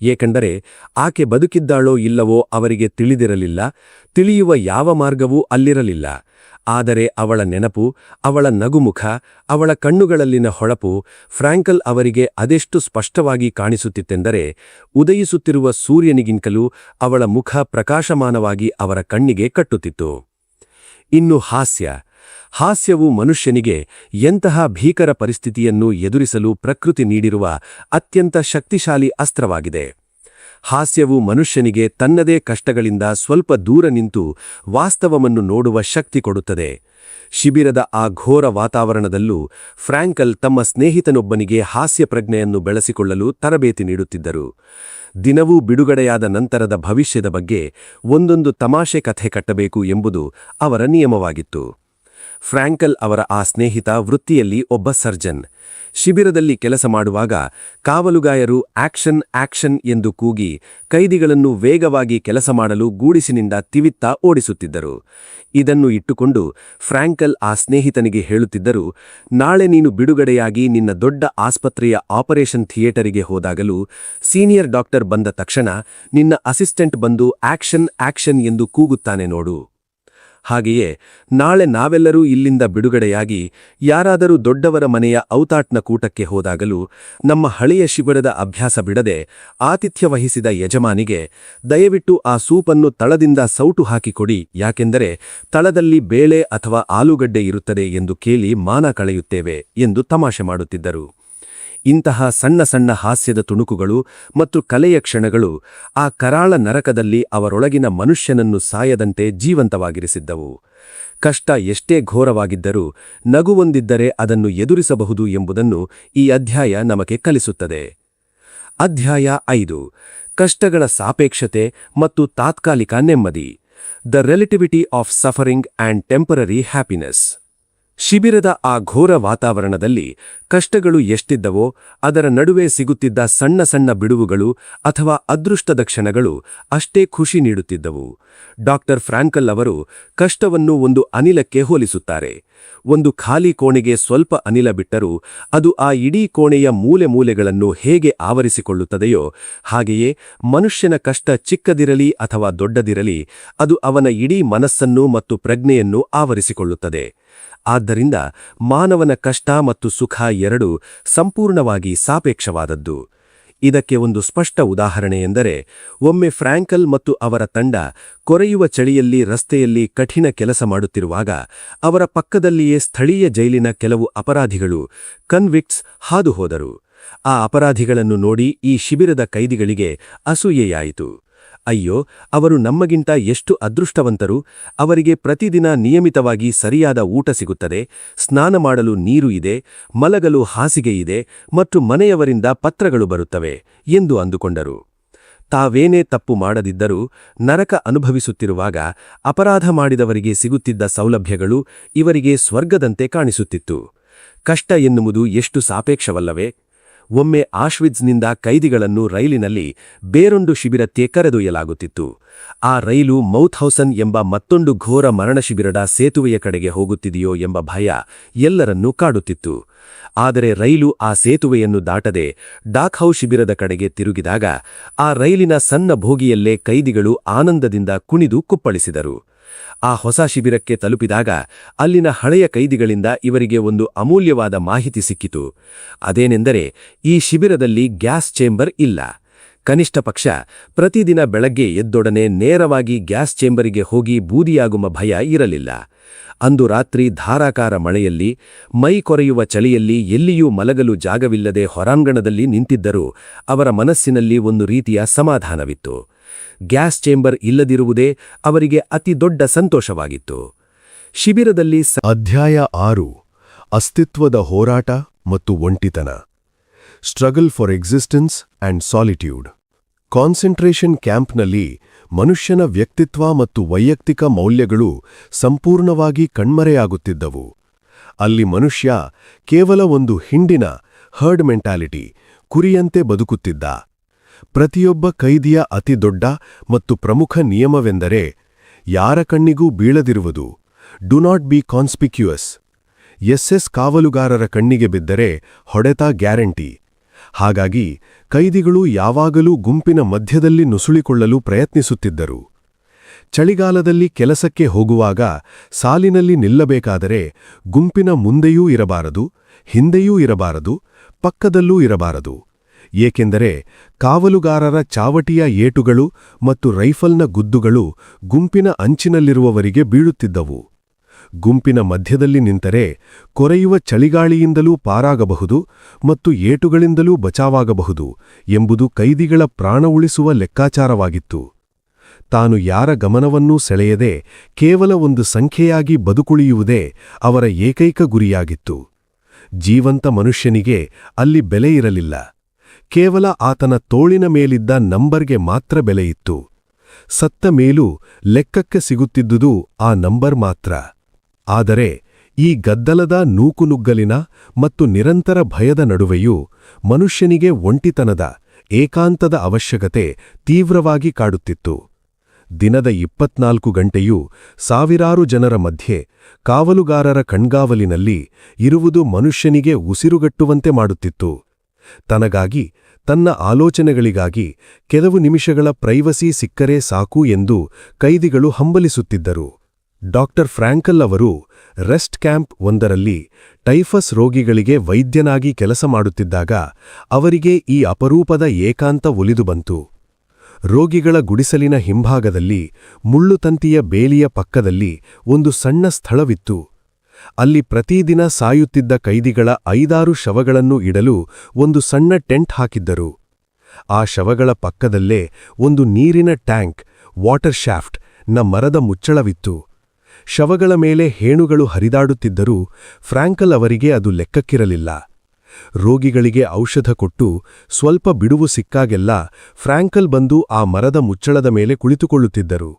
ಏಕೆಂದರೆ ಆಕೆ ಬದುಕಿದ್ದಾಳೋ ಇಲ್ಲವೋ ಅವರಿಗೆ ತಿಳಿದಿರಲಿಲ್ಲ, ತಿಳಿಯುವ ಯಾವ ಮಾರ್ಗವೂ ಅಲ್ಲಿರಲಿಲ್ಲ. ಆದರೆ ಅವಳ ನೆನಪು, ಅವಳ ನಗುಮುಖ, ಅವಳ ಕಣ್ಣುಗಳಲ್ಲಿನ ಹೊಳಪು ಫ್ರಾಂಕಲ್ ಅವರಿಗೆ ಅದೆಷ್ಟು ಸ್ಪಷ್ಟವಾಗಿ ಕಾಣಿಸುತ್ತಿತ್ತೆಂದರೆ ಉದಯಿಸುತ್ತಿರುವ ಸೂರ್ಯನಿಗಿಂತಲೂ ಅವಳ ಮುಖ ಪ್ರಕಾಶಮಾನವಾಗಿ ಅವರ ಕಣ್ಣಿಗೆ ಕಟ್ಟುತ್ತಿತ್ತು. ಇನ್ನು ಹಾಸ್ಯವು ಮನುಷ್ಯನಿಗೆ ಎಂತಹ ಭೀಕರ ಪರಿಸ್ಥಿತಿಯನ್ನು ಎದುರಿಸಲು ಪ್ರಕೃತಿ ನೀಡಿರುವ ಅತ್ಯಂತ ಶಕ್ತಿಶಾಲಿ ಅಸ್ತ್ರವಾಗಿದೆ. ಹಾಸ್ಯವು ಮನುಷ್ಯನಿಗೆ ತನ್ನದೇ ಕಷ್ಟಗಳಿಂದ ಸ್ವಲ್ಪ ದೂರ ನಿಂತು ವಾಸ್ತವವನ್ನು ನೋಡುವ ಶಕ್ತಿ ಕೊಡುತ್ತದೆ. ಶಿಬಿರದ ಆ ಘೋರ ವಾತಾವರಣದಲ್ಲೂ ಫ್ರಾಂಕಲ್ ತಮ್ಮ ಸ್ನೇಹಿತನೊಬ್ಬನಿಗೆ ಹಾಸ್ಯ ಪ್ರಜ್ಞೆಯನ್ನು ಬೆಳೆಸಿಕೊಳ್ಳಲು ತರಬೇತಿ ನೀಡುತ್ತಿದ್ದರು. ದಿನವೂ ಬಿಡುಗಡೆಯಾದ ನಂತರದ ಭವಿಷ್ಯದ ಬಗ್ಗೆ ಒಂದೊಂದು ತಮಾಷೆ ಕಥೆ ಕಟ್ಟಬೇಕು ಎಂಬುದು ಅವರ ನಿಯಮವಾಗಿತ್ತು. ಫ್ರಾಂಕಲ್ ಅವರ ಆ ಸ್ನೇಹಿತ ವೃತ್ತಿಯಲ್ಲಿ ಒಬ್ಬ ಸರ್ಜನ್. ಶಿಬಿರದಲ್ಲಿ ಕೆಲಸ ಮಾಡುವಾಗ ಕಾವಲುಗಾಯರು ಆಕ್ಷನ್ ಆಕ್ಷನ್ ಎಂದು ಕೂಗಿ ಕೈದಿಗಳನ್ನು ವೇಗವಾಗಿ ಕೆಲಸ ಮಾಡಲು ಗೂಡಿಸಿನಿಂದ ತಿವಿತ್ತಾ ಓಡಿಸುತ್ತಿದ್ದರು. ಇದನ್ನು ಇಟ್ಟುಕೊಂಡು ಫ್ರಾಂಕಲ್ ಆ ಸ್ನೇಹಿತನಿಗೆ ಹೇಳುತ್ತಿದ್ದರು, ನಾಳೆ ನೀನು ಬಿಡುಗಡೆಯಾಗಿ ನಿನ್ನ ದೊಡ್ಡ ಆಸ್ಪತ್ರೆಯ ಆಪರೇಷನ್ ಥಿಯೇಟರಿಗೆ ಹೋದಾಗಲೂ ಸೀನಿಯರ್ ಡಾಕ್ಟರ್ ಬಂದ ತಕ್ಷಣ ನಿನ್ನ ಅಸಿಸ್ಟೆಂಟ್ ಬಂದು ಆಕ್ಷನ್ ಆಕ್ಷನ್ ಎಂದು ಕೂಗುತ್ತಾನೆ ನೋಡು. ಹಾಗೆಯೇ ನಾಳೆ ನಾವೆಲ್ಲರೂ ಇಲ್ಲಿಂದ ಬಿಡುಗಡೆಯಾಗಿ ಯಾರಾದರೂ ದೊಡ್ಡವರ ಮನೆಯ ಔತಾಟ್ನ ಕೂಟಕ್ಕೆ ಹೋದಾಗಲೂ ನಮ್ಮ ಹಳೆಯ ಶಿಬಿರದ ಅಭ್ಯಾಸ ಬಿಡದೆ ಆತಿಥ್ಯ ವಹಿಸಿದ ಯಜಮಾನಿಗೆ ದಯವಿಟ್ಟು ಆ ಸೂಪನ್ನು ತಳದಿಂದ ಸೌಟು ಹಾಕಿಕೊಡಿ, ಯಾಕೆಂದರೆ ತಳದಲ್ಲಿ ಬೇಳೆ ಅಥವಾ ಆಲೂಗಡ್ಡೆ ಇರುತ್ತದೆ ಎಂದು ಕೇಳಿ ಮಾನ ಕಳೆಯುತ್ತೇವೆ ಎಂದು ತಮಾಷೆ ಮಾಡುತ್ತಿದ್ದರು. ಇಂತಹ ಸಣ್ಣ ಸಣ್ಣ ಹಾಸ್ಯದ ತುಣುಕುಗಳು ಮತ್ತು ಕಲೆಯ ಕ್ಷಣಗಳು ಆ ಕರಾಳ ನರಕದಲ್ಲಿ ಅವರೊಳಗಿನ ಮನುಷ್ಯನನ್ನು ಸಾಯದಂತೆ ಜೀವಂತವಾಗಿರಿಸಿದ್ದವು. ಕಷ್ಟ ಎಷ್ಟೇ ಘೋರವಾಗಿದ್ದರೂ ನಗುವೊಂದಿದ್ದರೆ ಅದನ್ನು ಎದುರಿಸಬಹುದು ಎಂಬುದನ್ನು ಈ ಅಧ್ಯಾಯ ನಮಗೆ ಕಲಿಸುತ್ತದೆ. ಅಧ್ಯಾಯ 5. ಕಷ್ಟಗಳ ಸಾಪೇಕ್ಷತೆ ಮತ್ತು ತಾತ್ಕಾಲಿಕ ನೆಮ್ಮದಿ. The relativity of suffering and temporary happiness. ಶಿಬಿರದ ಆ ಘೋರ ವಾತಾವರಣದಲ್ಲಿ ಕಷ್ಟಗಳು ಎಷ್ಟಿದ್ದವೋ ಅದರ ನಡುವೆ ಸಿಗುತ್ತಿದ್ದ ಸಣ್ಣ ಸಣ್ಣ ಬಿಡುವುಗಳು ಅಥವಾ ಅದೃಷ್ಟದ ಕ್ಷಣಗಳು ಅಷ್ಟೇ ಖುಷಿ ನೀಡುತ್ತಿದ್ದವು. ಡಾಕ್ಟರ್ ಫ್ರಾಂಕಲ್ ಅವರು ಕಷ್ಟವನ್ನು ಒಂದು ಅನಿಲಕ್ಕೆ ಹೋಲಿಸುತ್ತಾರೆ. ಒಂದು ಖಾಲಿ ಕೋಣೆಗೆ ಸ್ವಲ್ಪ ಅನಿಲ ಬಿಟ್ಟರೂ ಅದು ಆ ಇಡೀ ಕೋಣೆಯ ಮೂಲೆ ಮೂಲೆಗಳನ್ನು ಹೇಗೆ ಆವರಿಸಿಕೊಳ್ಳುತ್ತದೆಯೋ ಹಾಗೆಯೇ ಮನುಷ್ಯನ ಕಷ್ಟ ಚಿಕ್ಕದಿರಲಿ ಅಥವಾ ದೊಡ್ಡದಿರಲಿ ಅದು ಅವನ ಇಡೀ ಮನಸ್ಸನ್ನು ಮತ್ತು ಪ್ರಜ್ಞೆಯನ್ನು ಆವರಿಸಿಕೊಳ್ಳುತ್ತದೆ. ಆದ್ದರಿಂದ ಮಾನವನ ಕಷ್ಟ ಮತ್ತು ಸುಖ ಎರಡೂ ಸಂಪೂರ್ಣವಾಗಿ ಸಾಪೇಕ್ಷವಾದದ್ದು. ಇದಕ್ಕೆ ಒಂದು ಸ್ಪಷ್ಟ ಉದಾಹರಣೆ ಎಂದರೆ, ಒಮ್ಮೆ ಫ್ರಾಂಕಲ್ ಮತ್ತು ಅವರ ತಂಡ ಕೊರೆಯುವ ಚಳಿಯಲ್ಲಿ ರಸ್ತೆಯಲ್ಲಿ ಕಠಿಣ ಕೆಲಸ ಮಾಡುತ್ತಿರುವಾಗ ಅವರ ಪಕ್ಕದಲ್ಲಿಯೇ ಸ್ಥಳೀಯ ಜೈಲಿನ ಕೆಲವು ಅಪರಾಧಿಗಳು ಕನ್ವಿಕ್ಟ್ಸ್ ಹಾದು ಹೋದರು. ಆ ಅಪರಾಧಿಗಳನ್ನು ನೋಡಿ ಈ ಶಿಬಿರದ ಕೈದಿಗಳಿಗೆ ಅಸೂಯೆಯಾಯಿತು. ಅಯ್ಯೋ, ಅವರು ನಮ್ಮಗಿಂತ ಎಷ್ಟು ಅದೃಷ್ಟವಂತರು, ಅವರಿಗೆ ಪ್ರತಿದಿನ ನಿಯಮಿತವಾಗಿ ಸರಿಯಾದ ಊಟ ಸಿಗುತ್ತದೆ, ಸ್ನಾನ ಮಾಡಲು ನೀರು ಇದೆ, ಮಲಗಲು ಹಾಸಿಗೆ ಇದೆ ಮತ್ತು ಮನೆಯವರಿಂದ ಪತ್ರಗಳು ಬರುತ್ತವೆ ಎಂದು ಅಂದುಕೊಂಡರು. ತಾವೇನೇ ತಪ್ಪು ಮಾಡದಿದ್ದರೂ ನರಕ ಅನುಭವಿಸುತ್ತಿರುವಾಗ ಅಪರಾಧ ಮಾಡಿದವರಿಗೆ ಸಿಗುತ್ತಿದ್ದ ಸೌಲಭ್ಯಗಳು ಇವರಿಗೆ ಸ್ವರ್ಗದಂತೆ ಕಾಣಿಸುತ್ತಿತ್ತು. ಕಷ್ಟ ಎನ್ನುವುದು ಎಷ್ಟು ಸಾಪೇಕ್ಷವಲ್ಲವೇ? ಒಮ್ಮೆ ಆಶ್ವಿಟ್ಜ್ನಿಂದ ಕೈದಿಗಳನ್ನು ರೈಲಿನಲ್ಲಿ ಬೇರೊಂದು ಶಿಬಿರಕ್ಕೆ ಕರೆದೊಯ್ಯಲಾಗುತ್ತಿತ್ತು. ಆ ರೈಲು ಮೌತ್ಹೌಸನ್ ಎಂಬ ಮತ್ತೊಂದು ಘೋರ ಮರಣ ಶಿಬಿರದ ಸೇತುವೆಯ ಕಡೆಗೆ ಹೋಗುತ್ತಿದೆಯೋ ಎಂಬ ಭಯ ಎಲ್ಲರನ್ನೂ ಕಾಡುತ್ತಿತ್ತು. ಆದರೆ ರೈಲು ಆ ಸೇತುವೆಯನ್ನು ದಾಟದೆ ಡಾಕ್ಹೌ ಶಿಬಿರದ ಕಡೆಗೆ ತಿರುಗಿದಾಗ ಆ ರೈಲಿನ ಸಣ್ಣ ಬೋಗಿಯಲ್ಲೇ ಕೈದಿಗಳು ಆನಂದದಿಂದ ಕುಣಿದು ಕುಪ್ಪಳಿಸಿದರು. ಆ ಹೊಸ ಶಿಬಿರಕ್ಕೆ ತಲುಪಿದಾಗ ಅಲ್ಲಿನ ಹಳೆಯ ಕೈದಿಗಳಿಂದ ಇವರಿಗೆ ಒಂದು ಅಮೂಲ್ಯವಾದ ಮಾಹಿತಿ ಸಿಕ್ಕಿತು. ಅದೇನೆಂದರೆ, ಈ ಶಿಬಿರದಲ್ಲಿ ಗ್ಯಾಸ್ ಚೇಂಬರ್ ಇಲ್ಲ. ಕನಿಷ್ಠ ಪಕ್ಷ ಪ್ರತಿದಿನ ಬೆಳಗ್ಗೆ ಎದ್ದೊಡನೆ ನೇರವಾಗಿ ಗ್ಯಾಸ್ ಚೇಂಬರಿಗೆ ಹೋಗಿ ಬೂದಿಯಾಗುವ ಭಯ ಇರಲಿಲ್ಲ. ಅಂದು ರಾತ್ರಿ ಧಾರಾಕಾರ ಮಳೆಯಲ್ಲಿ ಮೈ ಕೊರೆಯುವ ಚಳಿಯಲ್ಲಿ ಎಲ್ಲಿಯೂ ಮಲಗಲು ಜಾಗವಿಲ್ಲದೆ ಹೊರಾಂಗಣದಲ್ಲಿ ನಿಂತಿದ್ದರೂ ಅವರ ಮನಸ್ಸಿನಲ್ಲಿ ಒಂದು ರೀತಿಯ ಸಮಾಧಾನವಿತ್ತು. ಗ್ಯಾಸ್ ಚೇಂಬರ್ ಇಲ್ಲದಿರುವುದೇ ಅವರಿಗೆ ಅತಿ ದೊಡ್ಡ ಸಂತೋಷವಾಗಿತ್ತು. ಶಿಬಿರದಲ್ಲಿ ಅಧ್ಯಾಯ 6. ಅಸ್ತಿತ್ವದ ಹೋರಾಟ ಮತ್ತು ಒಂಟಿತನ. Struggle for existence and solitude. Concentration ಕ್ಯಾಂಪ್ನಲ್ಲಿ ಮನುಷ್ಯನ ವ್ಯಕ್ತಿತ್ವ ಮತ್ತು ವೈಯಕ್ತಿಕ ಮೌಲ್ಯಗಳು ಸಂಪೂರ್ಣವಾಗಿ ಕಣ್ಮರೆಯಾಗುತ್ತಿದ್ದವು. ಅಲ್ಲಿ ಮನುಷ್ಯ ಕೇವಲ ಒಂದು ಹಿಂಡಿನ ಹರ್ಡ್ ಮೆಂಟಾಲಿಟಿ ಕುರಿಯಂತೆ ಬದುಕುತ್ತಿದ್ದ. ಪ್ರತಿಯೊಬ್ಬ ಕೈದಿಯ ಅತಿ ದೊಡ್ಡ ಮತ್ತು ಪ್ರಮುಖ ನಿಯಮವೆಂದರೆ ಯಾರ ಕಣ್ಣಿಗೂ ಬೀಳದಿರುವುದು. Do not be conspicuous. SS ಕಾವಲುಗಾರರ ಕಣ್ಣಿಗೆ ಬಿದ್ದರೆ ಹೊಡೆತ ಗ್ಯಾರಂಟಿ. ಹಾಗಾಗಿ ಕೈದಿಗಳು ಯಾವಾಗಲೂ ಗುಂಪಿನ ಮಧ್ಯದಲ್ಲಿ ನುಸುಳಿಕೊಳ್ಳಲು ಪ್ರಯತ್ನಿಸುತ್ತಿದ್ದರು. ಚಳಿಗಾಲದಲ್ಲಿ ಕೆಲಸಕ್ಕೆ ಹೋಗುವಾಗ ಸಾಲಿನಲ್ಲಿ ನಿಲ್ಲಬೇಕಾದರೆ ಗುಂಪಿನ ಮುಂದೆಯೂ ಇರಬಾರದು, ಹಿಂದೆಯೂ ಇರಬಾರದು, ಪಕ್ಕದಲ್ಲೂ ಇರಬಾರದು. ಏಕೆಂದರೆ ಕಾವಲುಗಾರರ ಚಾವಟಿಯ ಏಟುಗಳು ಮತ್ತು ರೈಫಲ್ನ ಗುದ್ದುಗಳು ಗುಂಪಿನ ಅಂಚಿನಲ್ಲಿರುವವರಿಗೆ ಬೀಳುತ್ತಿದ್ದವು. ಗುಂಪಿನ ಮಧ್ಯದಲ್ಲಿ ನಿಂತರೆ ಕೊರೆಯುವ ಚಳಿಗಾಳಿಯಿಂದಲೂ ಪಾರಾಗಬಹುದು ಮತ್ತು ಏಟುಗಳಿಂದಲೂ ಬಚಾವಾಗಬಹುದು ಎಂಬುದು ಕೈದಿಗಳ ಪ್ರಾಣ ಉಳಿಸುವ ಲೆಕ್ಕಾಚಾರವಾಗಿತ್ತು. ತಾನು ಯಾರ ಗಮನವನ್ನೂ ಸೆಳೆಯದೆ ಕೇವಲ ಒಂದು ಸಂಖ್ಯೆಯಾಗಿ ಬದುಕುಳಿಯುವುದೇ ಅವರ ಏಕೈಕ ಗುರಿಯಾಗಿತ್ತು. ಜೀವಂತ ಮನುಷ್ಯನಿಗೆ ಅಲ್ಲಿ ಬೆಲೆ ಇರಲಿಲ್ಲ. ಕೇವಲ ಆತನ ತೋಳಿನ ಮೇಲಿದ್ದ ನಂಬರ್ಗೆ ಮಾತ್ರ ಬೆಲೆಯಿತ್ತು. ಸತ್ತ ಮೇಲೂ ಲೆಕ್ಕಕ್ಕೆ ಸಿಗುತ್ತಿದ್ದುದು ಆ ನಂಬರ್ ಮಾತ್ರ. ಆದರೆ ಈ ಗದ್ದಲದ ನೂಕುನುಗ್ಗಲಿನ ಮತ್ತು ನಿರಂತರ ಭಯದ ನಡುವೆಯೂ ಮನುಷ್ಯನಿಗೆ ಒಂಟಿತನದ ಏಕಾಂತದ ಅವಶ್ಯಕತೆ ತೀವ್ರವಾಗಿ ಕಾಡುತ್ತಿತ್ತು. ದಿನದ 24 ಗಂಟೆಯೂ ಸಾವಿರಾರು ಜನರ ಮಧ್ಯೆ ಕಾವಲುಗಾರರ ಕಣ್ಗಾವಲಿನಲ್ಲಿ ಇರುವುದು ಮನುಷ್ಯನಿಗೆ ಉಸಿರುಗಟ್ಟುವಂತೆ ಮಾಡುತ್ತಿತ್ತು. ತನಗಾಗಿ, ತನ್ನ ಆಲೋಚನೆಗಳಿಗಾಗಿ ಕೆಲವು ನಿಮಿಷಗಳ ಪ್ರೈವಸಿ ಸಿಕ್ಕರೆ ಸಾಕು ಎಂದು ಕೈದಿಗಳು ಹಂಬಲಿಸುತ್ತಿದ್ದರು. ಡಾಕ್ಟರ್ ಫ್ರಾಂಕಲ್ ಅವರು ರೆಸ್ಟ್ ಕ್ಯಾಂಪ್ ಒಂದರಲ್ಲಿ ಟೈಫಸ್ ರೋಗಿಗಳಿಗೆ ವೈದ್ಯನಾಗಿ ಕೆಲಸ ಮಾಡುತ್ತಿದ್ದಾಗ ಅವರಿಗೆ ಈ ಅಪರೂಪದ ಏಕಾಂತ ಒಲಿದು ಬಂತು. ರೋಗಿಗಳ ಗುಡಿಸಲಿನ ಹಿಂಭಾಗದಲ್ಲಿ ಮುಳ್ಳುತಂತಿಯ ಬೇಲಿಯ ಪಕ್ಕದಲ್ಲಿ ಒಂದು ಸಣ್ಣ ಸ್ಥಳವಿತ್ತು. ಅಲ್ಲಿ ಪ್ರತಿದಿನ ಸಾಯುತ್ತಿದ್ದ ಕೈದಿಗಳ 5-6 ಶವಗಳನ್ನು ಇಡಲು ಒಂದು ಸಣ್ಣ ಟೆಂಟ್ ಹಾಕಿದ್ದರು. ಆ ಶವಗಳ ಪಕ್ಕದಲ್ಲೇ ಒಂದು ನೀರಿನ ಟ್ಯಾಂಕ್, ವಾಟರ್ ಶಾಫ್ಟ್ ನ ಮರದ ಮುಚ್ಚಳವಿತ್ತು. ಶವಗಳ ಮೇಲೆ ಹೇಣುಗಳು ಹರಿದಾಡುತ್ತಿದ್ದರೂ ಫ್ರಾಂಕಲ್ ಅವರಿಗೆ ಅದು ಲೆಕ್ಕಕ್ಕಿರಲಿಲ್ಲ. ರೋಗಿಗಳಿಗೆ ಔಷಧ ಕೊಟ್ಟು ಸ್ವಲ್ಪ ಬಿಡುವು ಸಿಕ್ಕಾಗೆಲ್ಲ ಫ್ರಾಂಕಲ್ ಬಂದು ಆ ಮರದ ಮುಚ್ಚಳದ ಮೇಲೆ ಕುಳಿತುಕೊಳ್ಳುತ್ತಿದ್ದರು.